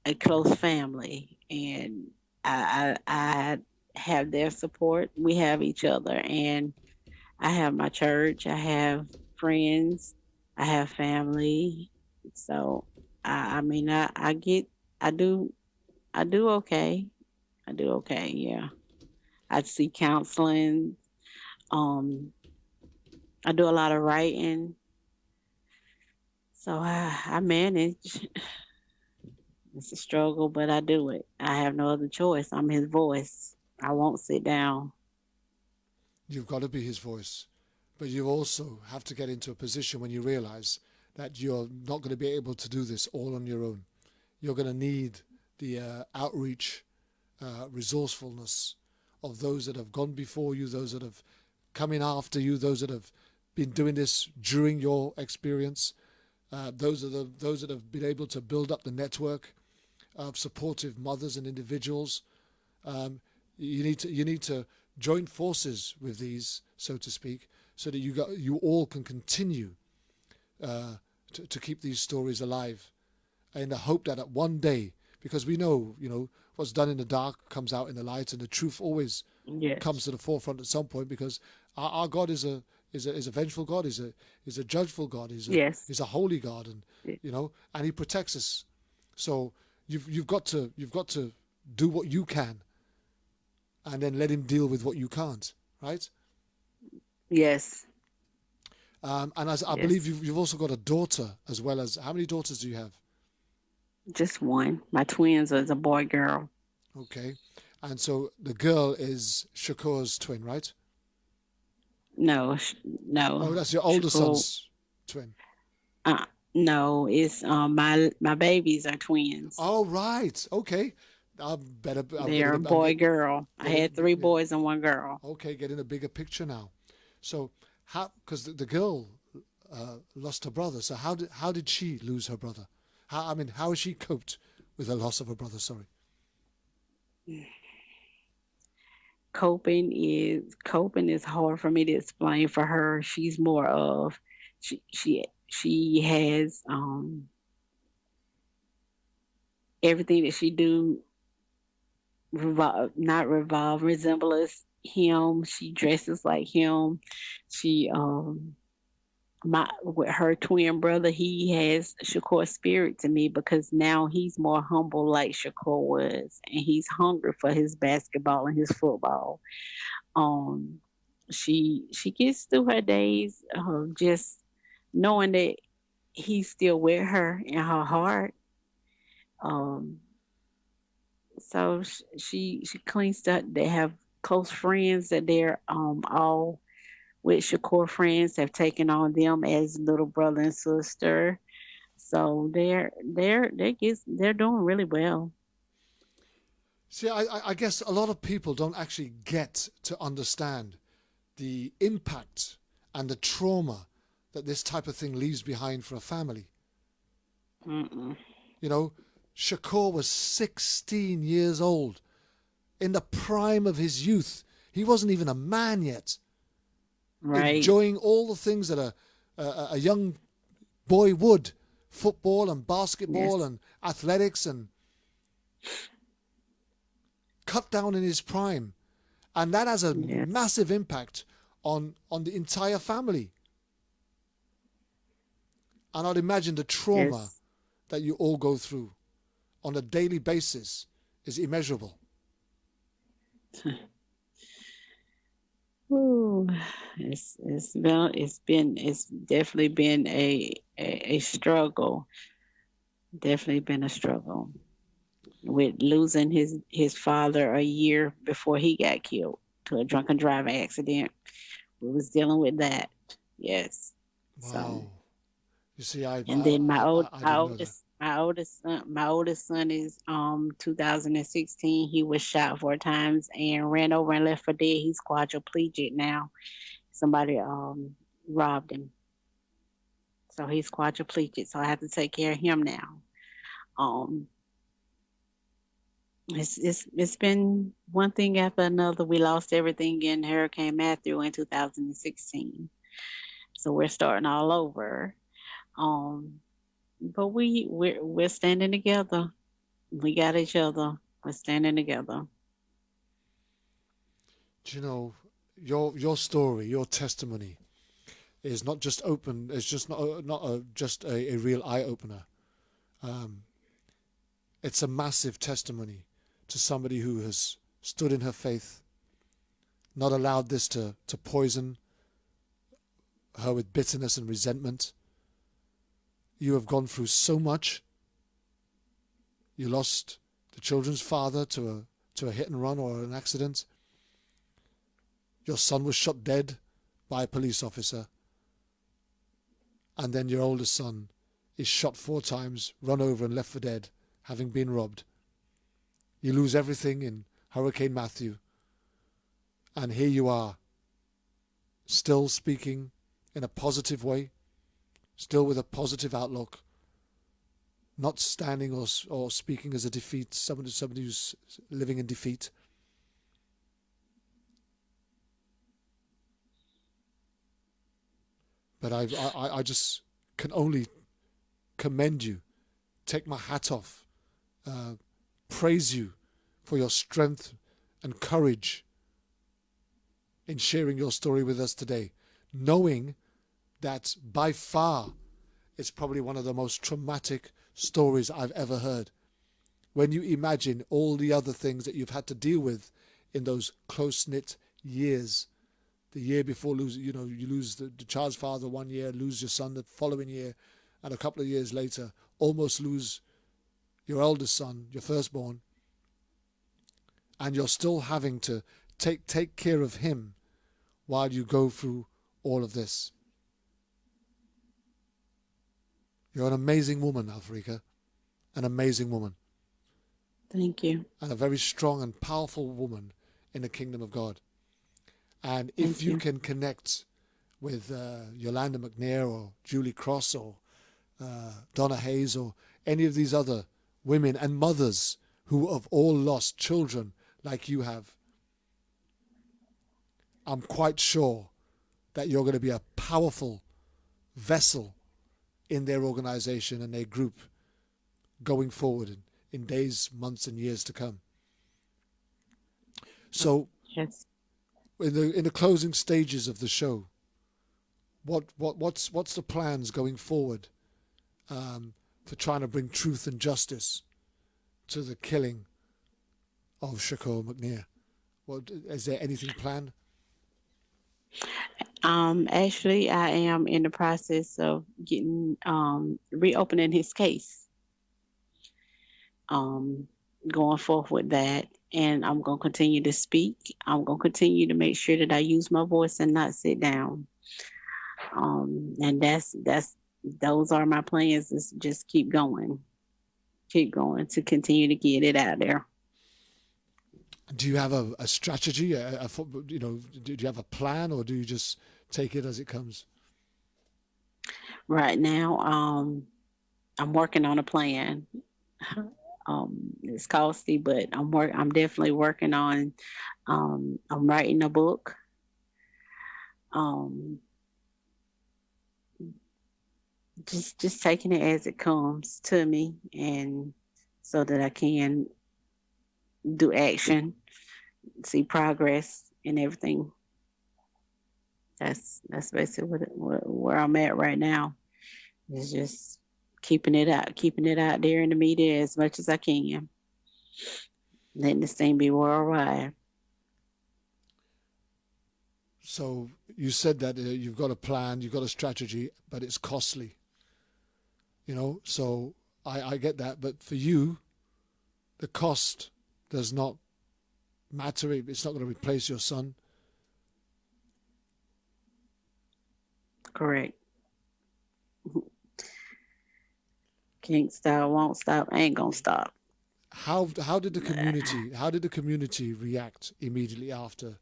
Speaker 8: a close family, and I have their support. We have each other, and I have my church. I have friends. I have family. So I mean, I do okay. I do okay. Yeah. I see counseling. I do a lot of writing. So I manage. It's a struggle, but I do it. I have no other choice. I'm his voice. I won't sit down.
Speaker 5: You've got to be his voice. But you also have to get into a position when you realize that you're not going to be able to do this all on your own. You're going to need the outreach, resourcefulness of those that have gone before you, those that have come in after you, those that have been doing this during your experience, those that have been able to build up the network of supportive mothers and individuals. You need to join forces with these, so to speak, so that you all can continue to keep these stories alive, in the hope that at one day, because we know, what's done in the dark comes out in the light, and the truth always comes to the forefront at some point, because our God is a vengeful God, is a judgeful God, is a holy God, and and He protects us. So you've got to do what you can, and then let Him deal with what you can't, right?
Speaker 8: Yes.
Speaker 5: And as I believe you've also got a daughter as well. As how many daughters do you have?
Speaker 8: Just one. My twins is a boy girl.
Speaker 5: Okay. And so the girl is Shakur's twin, right?
Speaker 8: No.
Speaker 5: Oh, that's your older son's twin.
Speaker 8: No, it's my babies are twins.
Speaker 5: Oh, right. Okay.
Speaker 8: They're a boy girl. I had 3 boys and 1 girl.
Speaker 5: Okay, getting a bigger picture now. So because the girl lost her brother. So how did she lose her brother? How has she coped with the loss of her brother? Sorry.
Speaker 8: Coping is hard for me to explain for her. She's more of she has everything that she do resembles him. She dresses like him. She with her twin brother, he has Shakur's spirit to me, because now he's more humble like Shakur was, and he's hungry for his basketball and his football. She gets through her days just knowing that he's still with her in her heart. So she cleans up. They have close friends that they're all with Shakur friends, have taken on them as little brother and sister. So they're doing really well.
Speaker 5: See, I guess a lot of people don't actually get to understand the impact and the trauma that this type of thing leaves behind for a family. Shakur was 16 years old, in the prime of his youth. He wasn't even a man yet.
Speaker 8: Right.
Speaker 5: Enjoying all the things that a young boy would, football and basketball and athletics, and cut down in his prime. And that has a
Speaker 8: Yes.
Speaker 5: massive impact on the entire family. And I'd imagine the trauma
Speaker 8: Yes.
Speaker 5: that you all go through on a daily basis is immeasurable.
Speaker 8: Ooh, it's definitely been a struggle. Definitely been a struggle with losing his father a year before he got killed to a drunken driving accident. We was dealing with that. Yes. So,
Speaker 5: Wow. You see, I
Speaker 8: and then
Speaker 5: didn't know that.
Speaker 8: my oldest son is 2016. He was shot 4 times and ran over and left for dead. He's quadriplegic now. Somebody robbed him. So he's quadriplegic. So I have to take care of him now. Um it's been one thing after another. We lost everything in Hurricane Matthew in 2016. So we're starting all over. Um but we're standing together. We got each other. We're standing together.
Speaker 5: Do you know, your story, your testimony is not just open. It's just just a real eye opener. It's a massive testimony to somebody who has stood in her faith, not allowed this to poison her with bitterness and resentment. You have gone through so much. You lost the children's father to a hit and run or an accident. Your son was shot dead by a police officer. And then your oldest son is shot 4 times, run over and left for dead, having been robbed. You lose everything in Hurricane Matthew. And here you are, still speaking in a positive way, still with a positive outlook, not standing or speaking as a defeat, somebody who's living in defeat. But I just can only commend you, take my hat off, praise you for your strength and courage in sharing your story with us today, knowing that by far it's probably one of the most traumatic stories I've ever heard. When you imagine all the other things that you've had to deal with in those close-knit years, the year before you lose the child's father 1 year, lose your son the following year, and a couple of years later, almost lose your eldest son, your firstborn, and you're still having to take care of him while you go through all of this. You're an amazing woman, Alfrika, an amazing woman.
Speaker 8: Thank you.
Speaker 5: And a very strong and powerful woman in the kingdom of God. And if you can connect with Yolanda McNair or Julie Cross or Donna Hayes or any of these other women and mothers who have all lost children like you have, I'm quite sure that you're going to be a powerful vessel in their organization and their group going forward in days, months, and years to come. So,
Speaker 8: Yes.
Speaker 5: in the closing stages of the show, what's the plans going forward for trying to bring truth and justice to the killing of Shakur McNair? Is there anything planned?
Speaker 8: Actually, I am in the process of getting reopening his case. Going forth with that, and I'm gonna continue to speak. I'm gonna continue to make sure that I use my voice and not sit down. And those are my plans. Is just keep going to continue to get it out there.
Speaker 5: Do you have a strategy? Do you have a plan, or do you just take it as it comes?
Speaker 8: Right now, I'm working on a plan. It's costly, but I'm definitely working on. I'm writing a book. Just taking it as it comes to me, and so that I can do action, see progress and everything. That's basically where I'm at right now. It's just keeping it out there in the media as much as I can. Letting this thing be worldwide.
Speaker 5: So you said that you've got a plan, you've got a strategy, but it's costly. So I get that. But for you, the cost does not matter. It's not going to replace your son.
Speaker 8: Correct. Can't stop, won't stop, ain't gonna stop.
Speaker 5: How did the community react immediately after?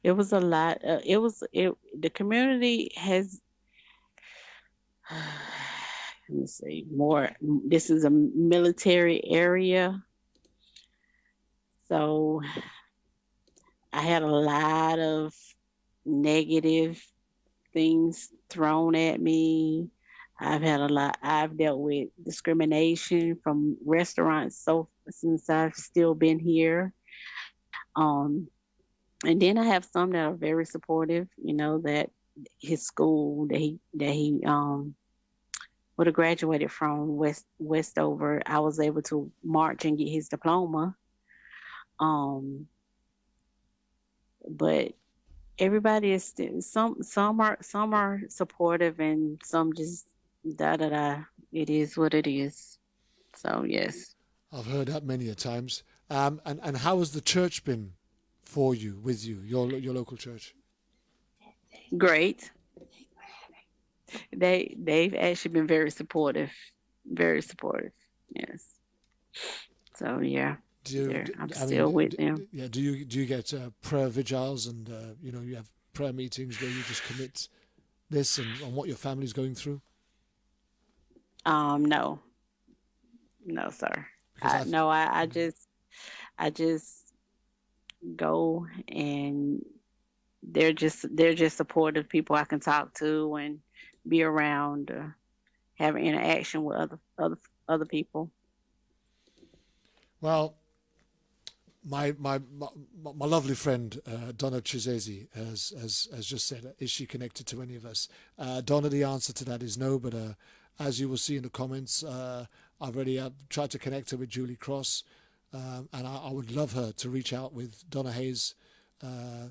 Speaker 8: It was a lot. The community has. Let me see more. This is a military area, so I had a lot of negative things thrown at me. I've dealt with discrimination from restaurants since I've still been here. And then I have some that are very supportive, that his school that he would have graduated from Westover, I was able to march and get his diploma. But everybody is still, some are supportive and some just da. It is what it is. So yes.
Speaker 5: I've heard that many a times. And how has the church been for you, with you, your local church?
Speaker 8: Great. They've actually been very supportive. Very supportive. Yes. So yeah. I'm still with them.
Speaker 5: Yeah. Do you get prayer vigils and you have prayer meetings where you just commit this and what your family's going through?
Speaker 8: No, sir. I just go, and they're just supportive people I can talk to and be around, have interaction with other people.
Speaker 5: Well, my lovely friend Donna Chisesi has just said, is she connected to any of us? Donna, the answer to that is no, but as you will see in the comments, I've already tried to connect her with Julie Cross, and I would love her to reach out with Donna Hayes,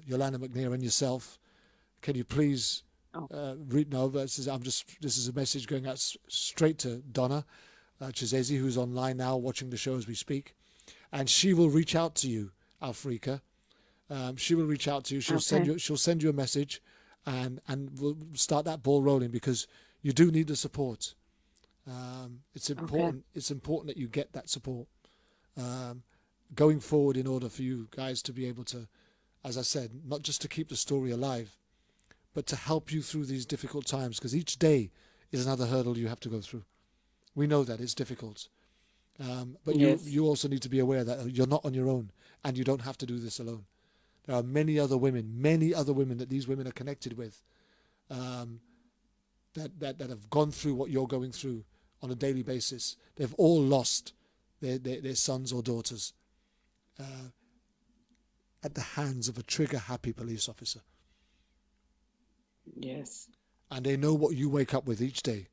Speaker 5: Yolanda McNair, and yourself. Can you please read? No, this is a message going out straight to Donna Chisesi, who's online now watching the show as we speak. And she will reach out to you, Alfrika. She will reach out to you. She'll send you a message, and we'll start that ball rolling, because you do need the support. It's important. Okay. It's important that you get that support going forward, in order for you guys to be able to, as I said, not just to keep the story alive, but to help you through these difficult times. Because each day is another hurdle you have to go through. We know that it's difficult. But yes, you also need to be aware that you're not on your own, and you don't have to do this alone. There are many other women that these women are connected with, that have gone through what you're going through on a daily basis. They've all lost their sons or daughters at the hands of a trigger-happy police officer.
Speaker 8: Yes.
Speaker 5: And they know what you wake up with each day.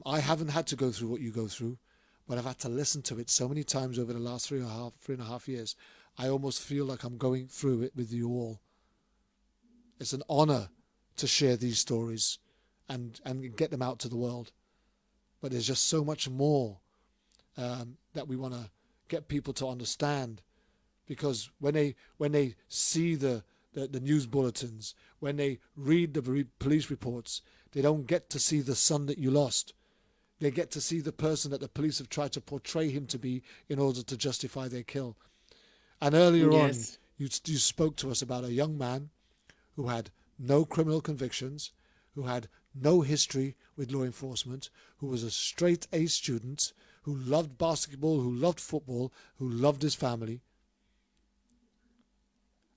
Speaker 5: I haven't had to go through what you go through, but I've had to listen to it so many times over the last three and a half years. I almost feel like I'm going through it with you all. It's an honor to share these stories and get them out to the world. But there's just so much more that we want to get people to understand, because when they see the news bulletins, when they read the police reports, they don't get to see the son that you lost. They get to see the person that the police have tried to portray him to be in order to justify their kill. And earlier on, you spoke to us about a young man who had no criminal convictions, who had no history with law enforcement, who was a straight A student, who loved basketball, who loved football, who loved his family.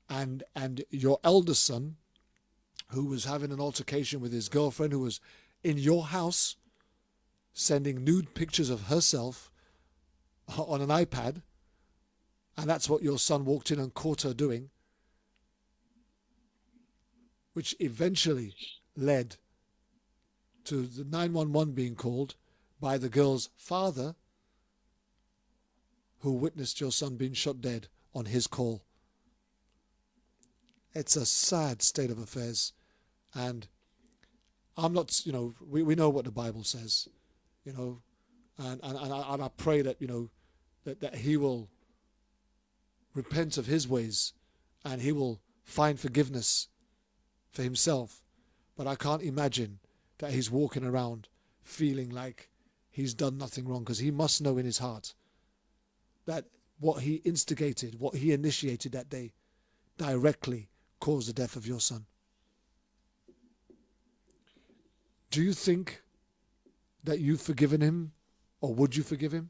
Speaker 5: And your eldest son, who was having an altercation with his girlfriend, who was in your house, sending nude pictures of herself on an iPad, and that's what your son walked in and caught her doing, which eventually led to the 911 being called by the girl's father, who witnessed your son being shot dead on his call. It's a sad state of affairs, and I'm not, we know what the Bible says, and I pray that, that he will repent of his ways and he will find forgiveness for himself. But I can't imagine that he's walking around feeling like he's done nothing wrong, because he must know in his heart that what he instigated, what he initiated that day, directly caused the death of your son. Do you think that you've forgiven him, or would you forgive him?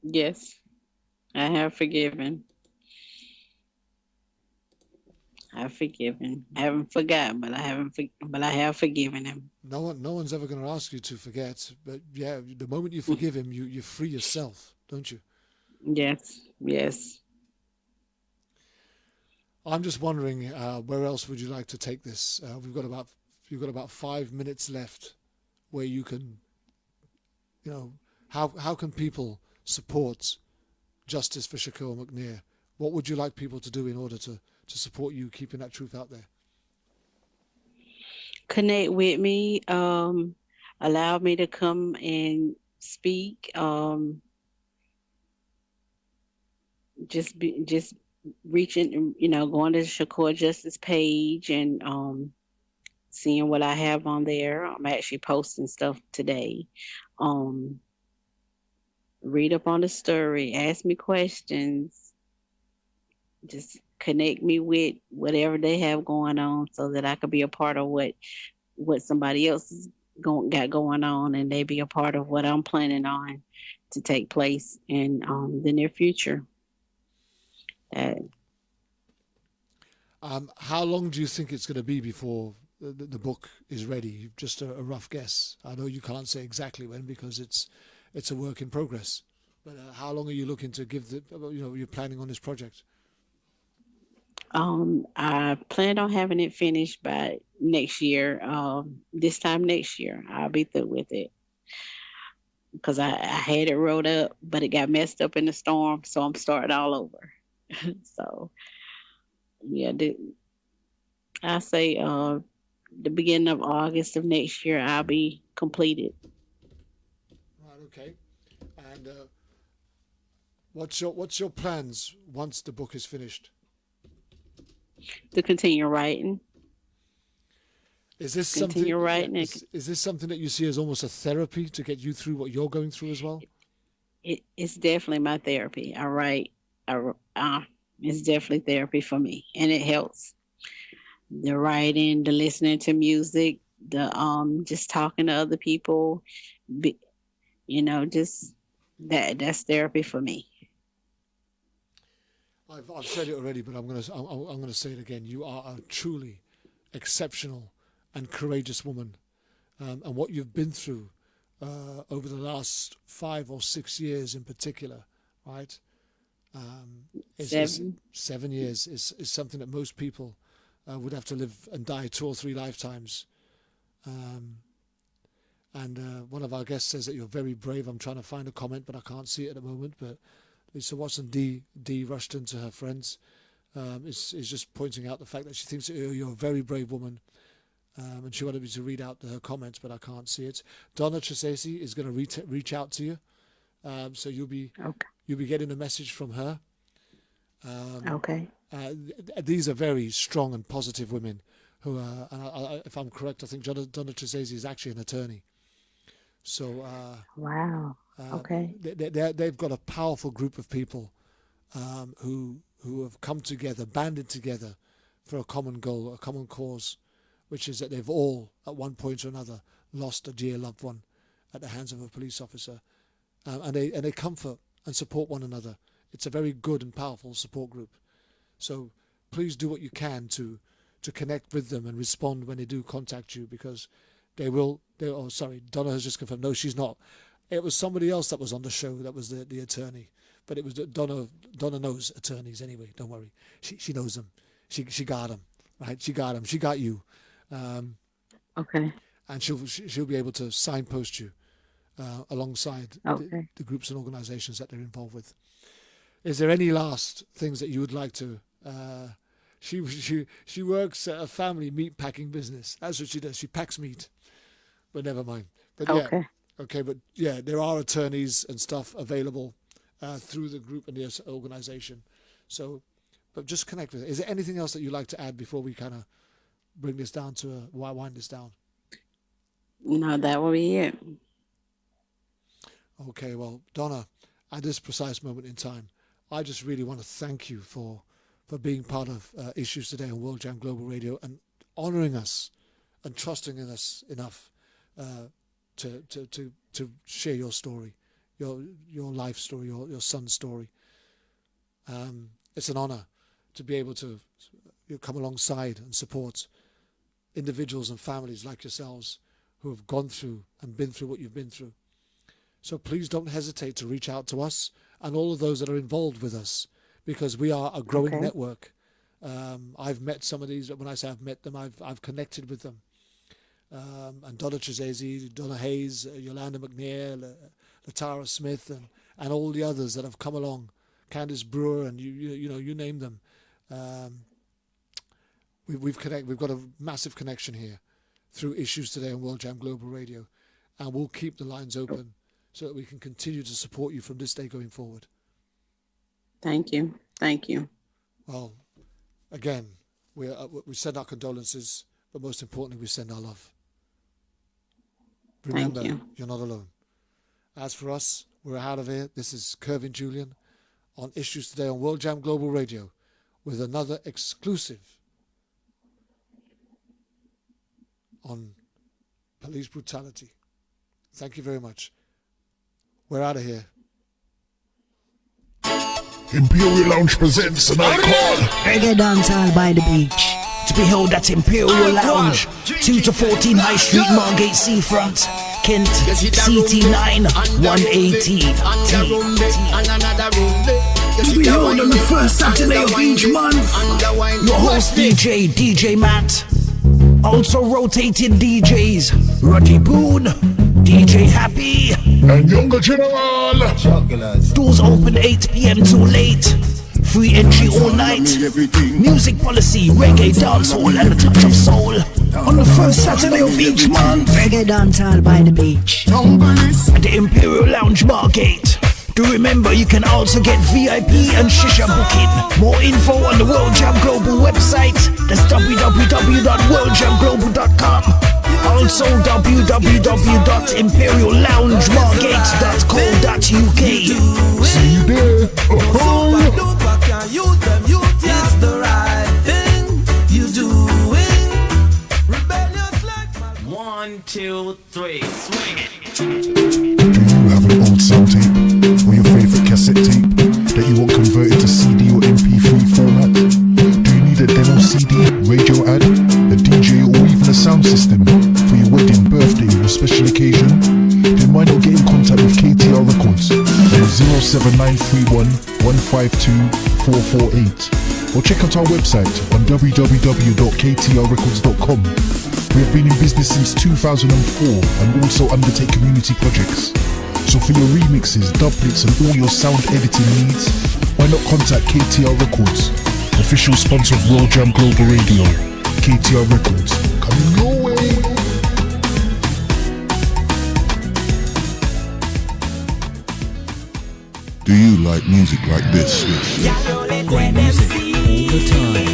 Speaker 8: Yes, I have forgiven. I've forgiven. I haven't forgotten, but I have forgiven him.
Speaker 5: No one's ever going to ask you to forget, but yeah, the moment you forgive him, you free yourself, don't you?
Speaker 8: Yes, yes.
Speaker 5: I'm just wondering, where else would you like to take this? You've got about 5 minutes left, where you can, how can people support justice for Shakur McNair? What would you like people to do in order to support you keeping that truth out there?
Speaker 8: Connect with me. Allow me to come and speak. Just reaching, going to the Shakur Justice page and seeing what I have on there. I'm actually posting stuff today. Read up on the story, ask me questions, just connect me with whatever they have going on, so that I could be a part of what somebody else is got going on, and they be a part of what I'm planning on to take place in the near future.
Speaker 5: How long do you think it's going to be before the book is ready? Just a rough guess. I know you can't say exactly when, because it's a work in progress. But how long are you looking to give you're planning on this project?
Speaker 8: I plan on having it finished by next year. This time next year, I'll be through with it, because I had it wrote up, but it got messed up in the storm, so I'm starting all over. So, yeah, I say the beginning of August of next year, I'll be completed.
Speaker 5: Right. Okay. And what's your plans once the book is finished?
Speaker 8: To continue writing.
Speaker 5: Is this
Speaker 8: continue
Speaker 5: something?
Speaker 8: Writing.
Speaker 5: Is this something that you see as almost a therapy to get you through what you're going through as well?
Speaker 8: It's definitely my therapy. I write. It's definitely therapy for me, and it helps. The writing, the listening to music, the just talking to other people, just that's therapy for me.
Speaker 5: I've said it already, but I'm gonna say it again. You are a truly exceptional and courageous woman, and what you've been through over the last 5 or 6 years in particular, right? 7 years is something that most people would have to live and die 2 or 3 lifetimes. And one of our guests says that you're very brave. I'm trying to find a comment, but I can't see it at the moment. But Lisa Watson D Rushton, to her friends, is just pointing out the fact that she thinks that you're a very brave woman. And she wanted me to read out her comments, but I can't see it. Donna Tresesi is going to reach out to you. So you'll be getting a message from her.
Speaker 8: Okay.
Speaker 5: These are very strong and positive women who are, and if I'm correct, I think Donna Tresesi is actually an attorney. So
Speaker 8: wow. Okay.
Speaker 5: They've got a powerful group of people who have come together, banded together for a common goal, a common cause, which is that they've all, at one point or another, lost a dear loved one at the hands of a police officer, and they comfort and support one another. It's a very good and powerful support group. So please do what you can to connect with them and respond when they do contact you, because they will. Donna has just confirmed. No, she's not. It was somebody else that was on the show that was the attorney. But it was Donna knows attorneys anyway. Don't worry. She knows them. She got them, right? She got them. She got you.
Speaker 8: Okay.
Speaker 5: And she'll be able to signpost you alongside the groups and organisations that they're involved with. Is there any last things that you would like to? She works at a family meat packing business. That's what she does. She packs meat. But never mind. But yeah, okay. But yeah, there are attorneys and stuff available through the group and the organisation. So, but just connect with it. Is there anything else that you'd like to add before we kind of bring this down to wind this down?
Speaker 8: No, that will be it.
Speaker 5: Okay, well, Donna, at this precise moment in time, I just really want to thank you for being part of Issues Today on World Jam Global Radio and honouring us and trusting in us enough to share your story, your life story, your son's story. It's an honour to be able to come alongside and support individuals and families like yourselves who have gone through and been through what you've been through. So please don't hesitate to reach out to us and all of those that are involved with us, because we are a growing network. I've met some of these. When I say I've met them, I've connected with them. And Donna Chizese, Donna Hayes, Yolanda McNair, Latara Smith, and all the others that have come along, Candice Brewer, and you name them. We've got a massive connection here through Issues Today on World Jam Global Radio, and we'll keep the lines open so that we can continue to support you from this day going forward.
Speaker 8: Thank you.
Speaker 5: Well, again, we send our condolences, but most importantly, we send our love. Remember, you're not alone. As for us, we're out of here. This is Kervin Julien on Issues Today on World Jam Global Radio with another exclusive on police brutality. Thank you very much. We're out of here.
Speaker 1: Imperial Lounge presents an icon.
Speaker 2: Reggae dancehall by the beach. To be held at Imperial Lounge, 2 to 14 High Street, Margate Seafront, Kent, CT9 180. To be held on the first Saturday of each month. Your host DJ Matt. Also rotating DJs, Roddy Boone, DJ Happy,
Speaker 1: and Younger General.
Speaker 2: Doors open 8 p.m. till late. Free entry all night. Music policy, reggae, dancehall, and a touch of soul. On the first Saturday of each month. Reggae dancehall by the beach. At the Imperial Lounge Margate. Do remember, you can also get VIP and shisha booking. More info on the World Jam Global website. That's www.worldjamglobal.com. Also www.imperialloungemargate.co.uk.
Speaker 1: See you there.
Speaker 3: It's the right thing you doing. Rebellious like 1, 2, 3, swing it.
Speaker 1: Do you have an old sound tape or your favourite cassette tape that you want converted to CD or MP3 format? Do you need a demo CD, radio ad, a DJ or even a sound system for your wedding, birthday or special occasion? Then why not get in contact with KTR Records on 07931 152 448 or check out our website on www.ktrrecords.com. We have been in business since 2004 and also undertake community projects. So for your remixes, doublets and all your sound editing needs, why not contact KTR Records, official sponsor of World Jam Global Radio. KTR Records, coming your way. Do you like music like this?
Speaker 4: Great music all the time.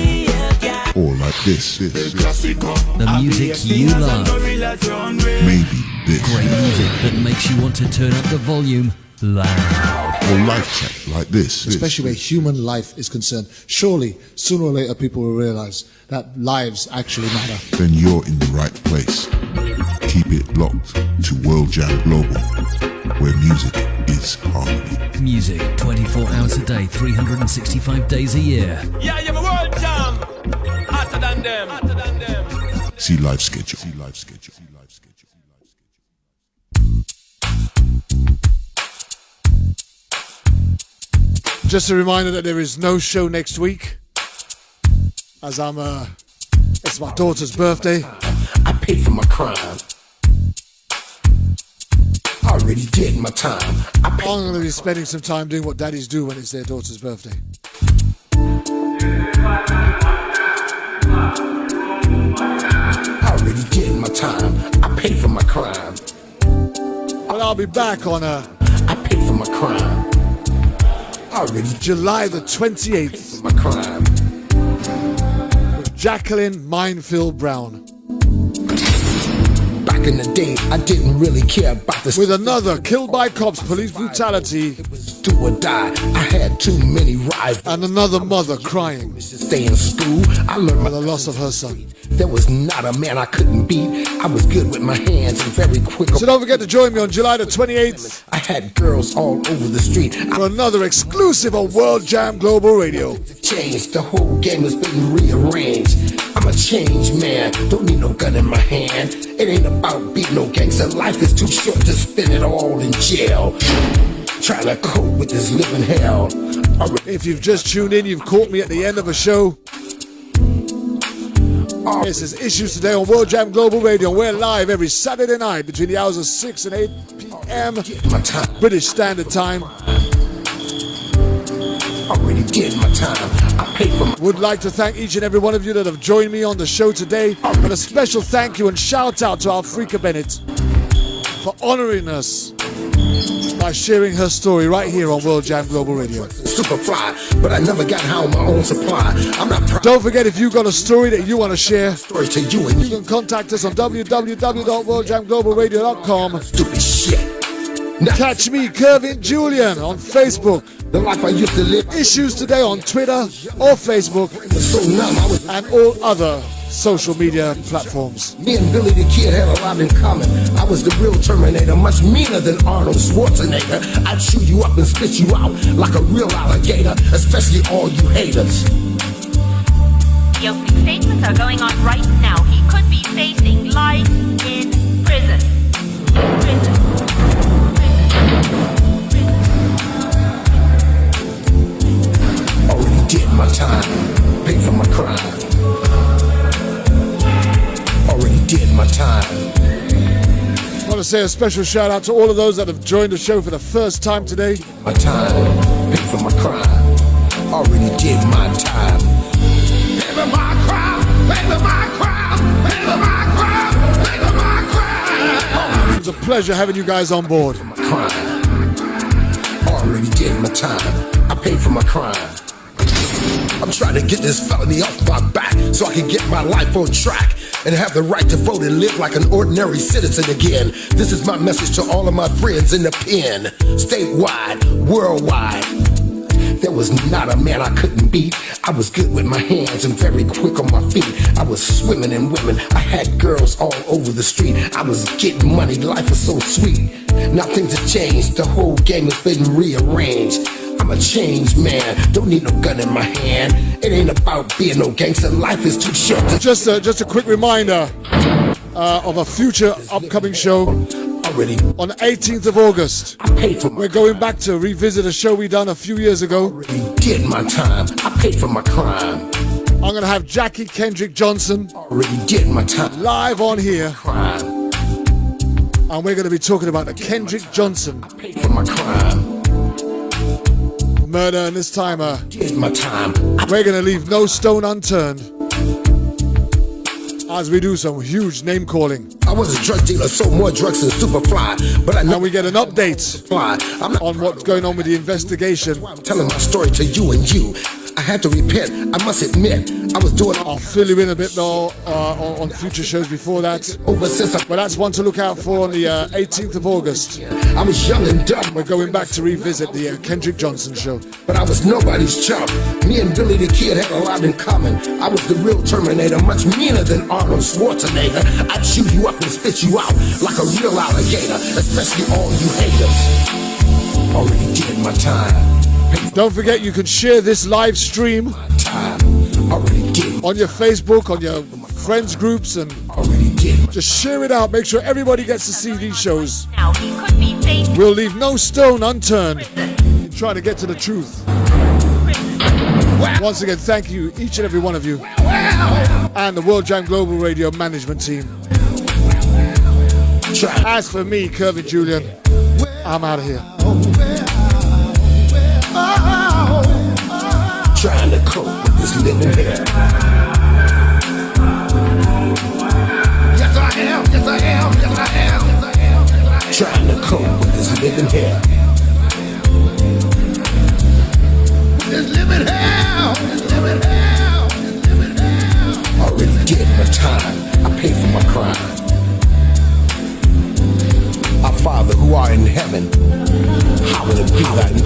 Speaker 1: Or like this?
Speaker 4: The music you love.
Speaker 1: Maybe this.
Speaker 4: Great music that makes you want to turn up the volume loud.
Speaker 1: Or life check like this.
Speaker 9: Especially where human life is concerned. Surely, sooner or later, people will realize that lives actually matter.
Speaker 1: Then you're in the right place. Keep it locked to World Jam Global, where music is harmony.
Speaker 4: Music 24 hours a day, 365 days a year.
Speaker 3: Yeah, you're a World Jam. Hotter than them.
Speaker 1: See live schedule.
Speaker 5: Just a reminder that there is no show next week, as it's my daughter's birthday.
Speaker 6: I paid for my crime. I already did my time.
Speaker 5: I'm going to be spending some time doing what daddies do when it's their daughter's birthday.
Speaker 6: I already did my time. I paid for my crime.
Speaker 5: But I'll be back on
Speaker 6: I paid for my crime. I already
Speaker 5: July the 28th.
Speaker 6: my crime.
Speaker 5: With Jacqueline Minefield Brown.
Speaker 6: Back in the day, I didn't really care about this.
Speaker 5: With another killed by cops, police brutality.
Speaker 6: It was do or die. I had too many rivals.
Speaker 5: And another mother crying.
Speaker 6: Stay in school. I learned
Speaker 5: for the loss of her son.
Speaker 6: There was not a man I couldn't beat. I was good with my hands and very quick.
Speaker 5: So don't forget to join me on July the 28th.
Speaker 6: I had girls all over the street.
Speaker 5: For another exclusive on World Jam Global Radio.
Speaker 6: Change, the whole game has been rearranged. I'm a changed man, don't need no gun in my hand. It ain't about being no gangster. Life is too short to spend it all in jail. Trying to cope with this living hell.
Speaker 5: If you've just tuned in, you've caught me at the end of a show. This is Issues Today on World Jam Global Radio. We're live every Saturday night between the hours of 6 and 8 p.m. British Standard Time.
Speaker 6: Already did my time. I paid for my...
Speaker 5: Would like to thank each and every one of you that have joined me on the show today. And a special thank you and shout out to Afrika Bennett for honoring us by sharing her story right here on World Jam Global Radio.
Speaker 6: Superfly, but I never got home my own supply. I'm not proud.
Speaker 5: Don't forget, if you've got a story that you want to share,
Speaker 6: Story to you and
Speaker 5: you can contact us on www.worldjamglobalradio.com.
Speaker 6: Stupid shit.
Speaker 5: Catch me, Kervin, Julien, on Facebook.
Speaker 6: The life I used to live.
Speaker 5: Issues Today on Twitter or Facebook
Speaker 6: So numb, I was...
Speaker 5: and all other social media platforms.
Speaker 6: Me and Billy the Kid had a lot in common. I was the real Terminator, much meaner than Arnold Schwarzenegger. I'd chew you up and spit you out like a real alligator, especially all you haters.
Speaker 7: The opening statements are going on right now. He could be facing life in prison.
Speaker 6: Already did my time, paid for my crime. Already did my time.
Speaker 5: I want to say a special shout out to all of those that have joined the show for the first time today.
Speaker 6: My time, paid for my crime. Already did my time. Pay for my crime, pay for my crime, pay for my crime, pay for my crime.
Speaker 5: It was a pleasure having you guys on board.
Speaker 6: My crime. Already did my time. I paid for my crime. I'm trying to get this felony off my back so I can get my life on track and have the right to vote and live like an ordinary citizen again. This is my message to all of my friends in the pen, statewide, worldwide. There was not a man I couldn't beat. I was good with my hands and very quick on my feet. I was swimming in women. I had girls all over the street. I was getting money. Life was so sweet. Now things have changed. The whole game has been rearranged. I'm a changed man. Don't need no gun in my hand. It ain't about being no gangster. Life is too short.
Speaker 5: Just a quick reminder of a future upcoming show.
Speaker 6: Already
Speaker 5: on the 18th of August.
Speaker 6: I paid for my
Speaker 5: We're going back to revisit a show we done a few years ago.
Speaker 6: Already did my time. I paid for my crime.
Speaker 5: I'm going to have Jackie Kendrick Johnson
Speaker 6: Already did my time.
Speaker 5: live on here.
Speaker 6: Crime.
Speaker 5: And we're going to be talking about the Kendrick Johnson
Speaker 6: I paid for my crime.
Speaker 5: murder. And this time
Speaker 6: Did my time.
Speaker 5: we're going to leave no stone unturned as we do some huge name calling.
Speaker 6: I was a drug dealer, sold more drugs than Superfly, but I know
Speaker 5: And we get an update
Speaker 6: fly. I'm not
Speaker 5: on what's going on with the investigation.
Speaker 6: I'm telling my story to you and you. I had to repent. I must admit, I was doing
Speaker 5: I'll fill you in a bit more on future shows before that.
Speaker 6: over since
Speaker 5: But that's one to look out for on the 18th of August.
Speaker 6: I was young and dumb,
Speaker 5: We're going back to revisit the Kendrick Johnson show.
Speaker 6: but I was nobody's chump. Me and Billy the Kid had a lot in common. I was the real Terminator, much meaner than Arnold Schwarzenegger. I'd chew you up and spit you out like a real alligator, especially all you haters. Already did my time.
Speaker 5: Don't forget you can share this live stream
Speaker 6: Time. Already did.
Speaker 5: on your Facebook, on your friends groups, and
Speaker 6: Already did.
Speaker 5: just share it out. Make sure everybody gets to see these shows.
Speaker 7: Now he could be facing
Speaker 5: We'll leave no stone unturned in trying to get to the truth. Once again, thank you, each and every one of you, and the World Jam Global Radio Management Team. As for me, Kervin Julien, I'm out of here.
Speaker 6: Trying to cope with this living here. Yes, I am. Yes, I am. Yes, I am. Yes, I am. Yes, I am. Trying to cope with this living here. This living hell. This living hell. This living hell. I already did my time. I paid for my crime. Our Father who art in heaven, hallowed be thy name.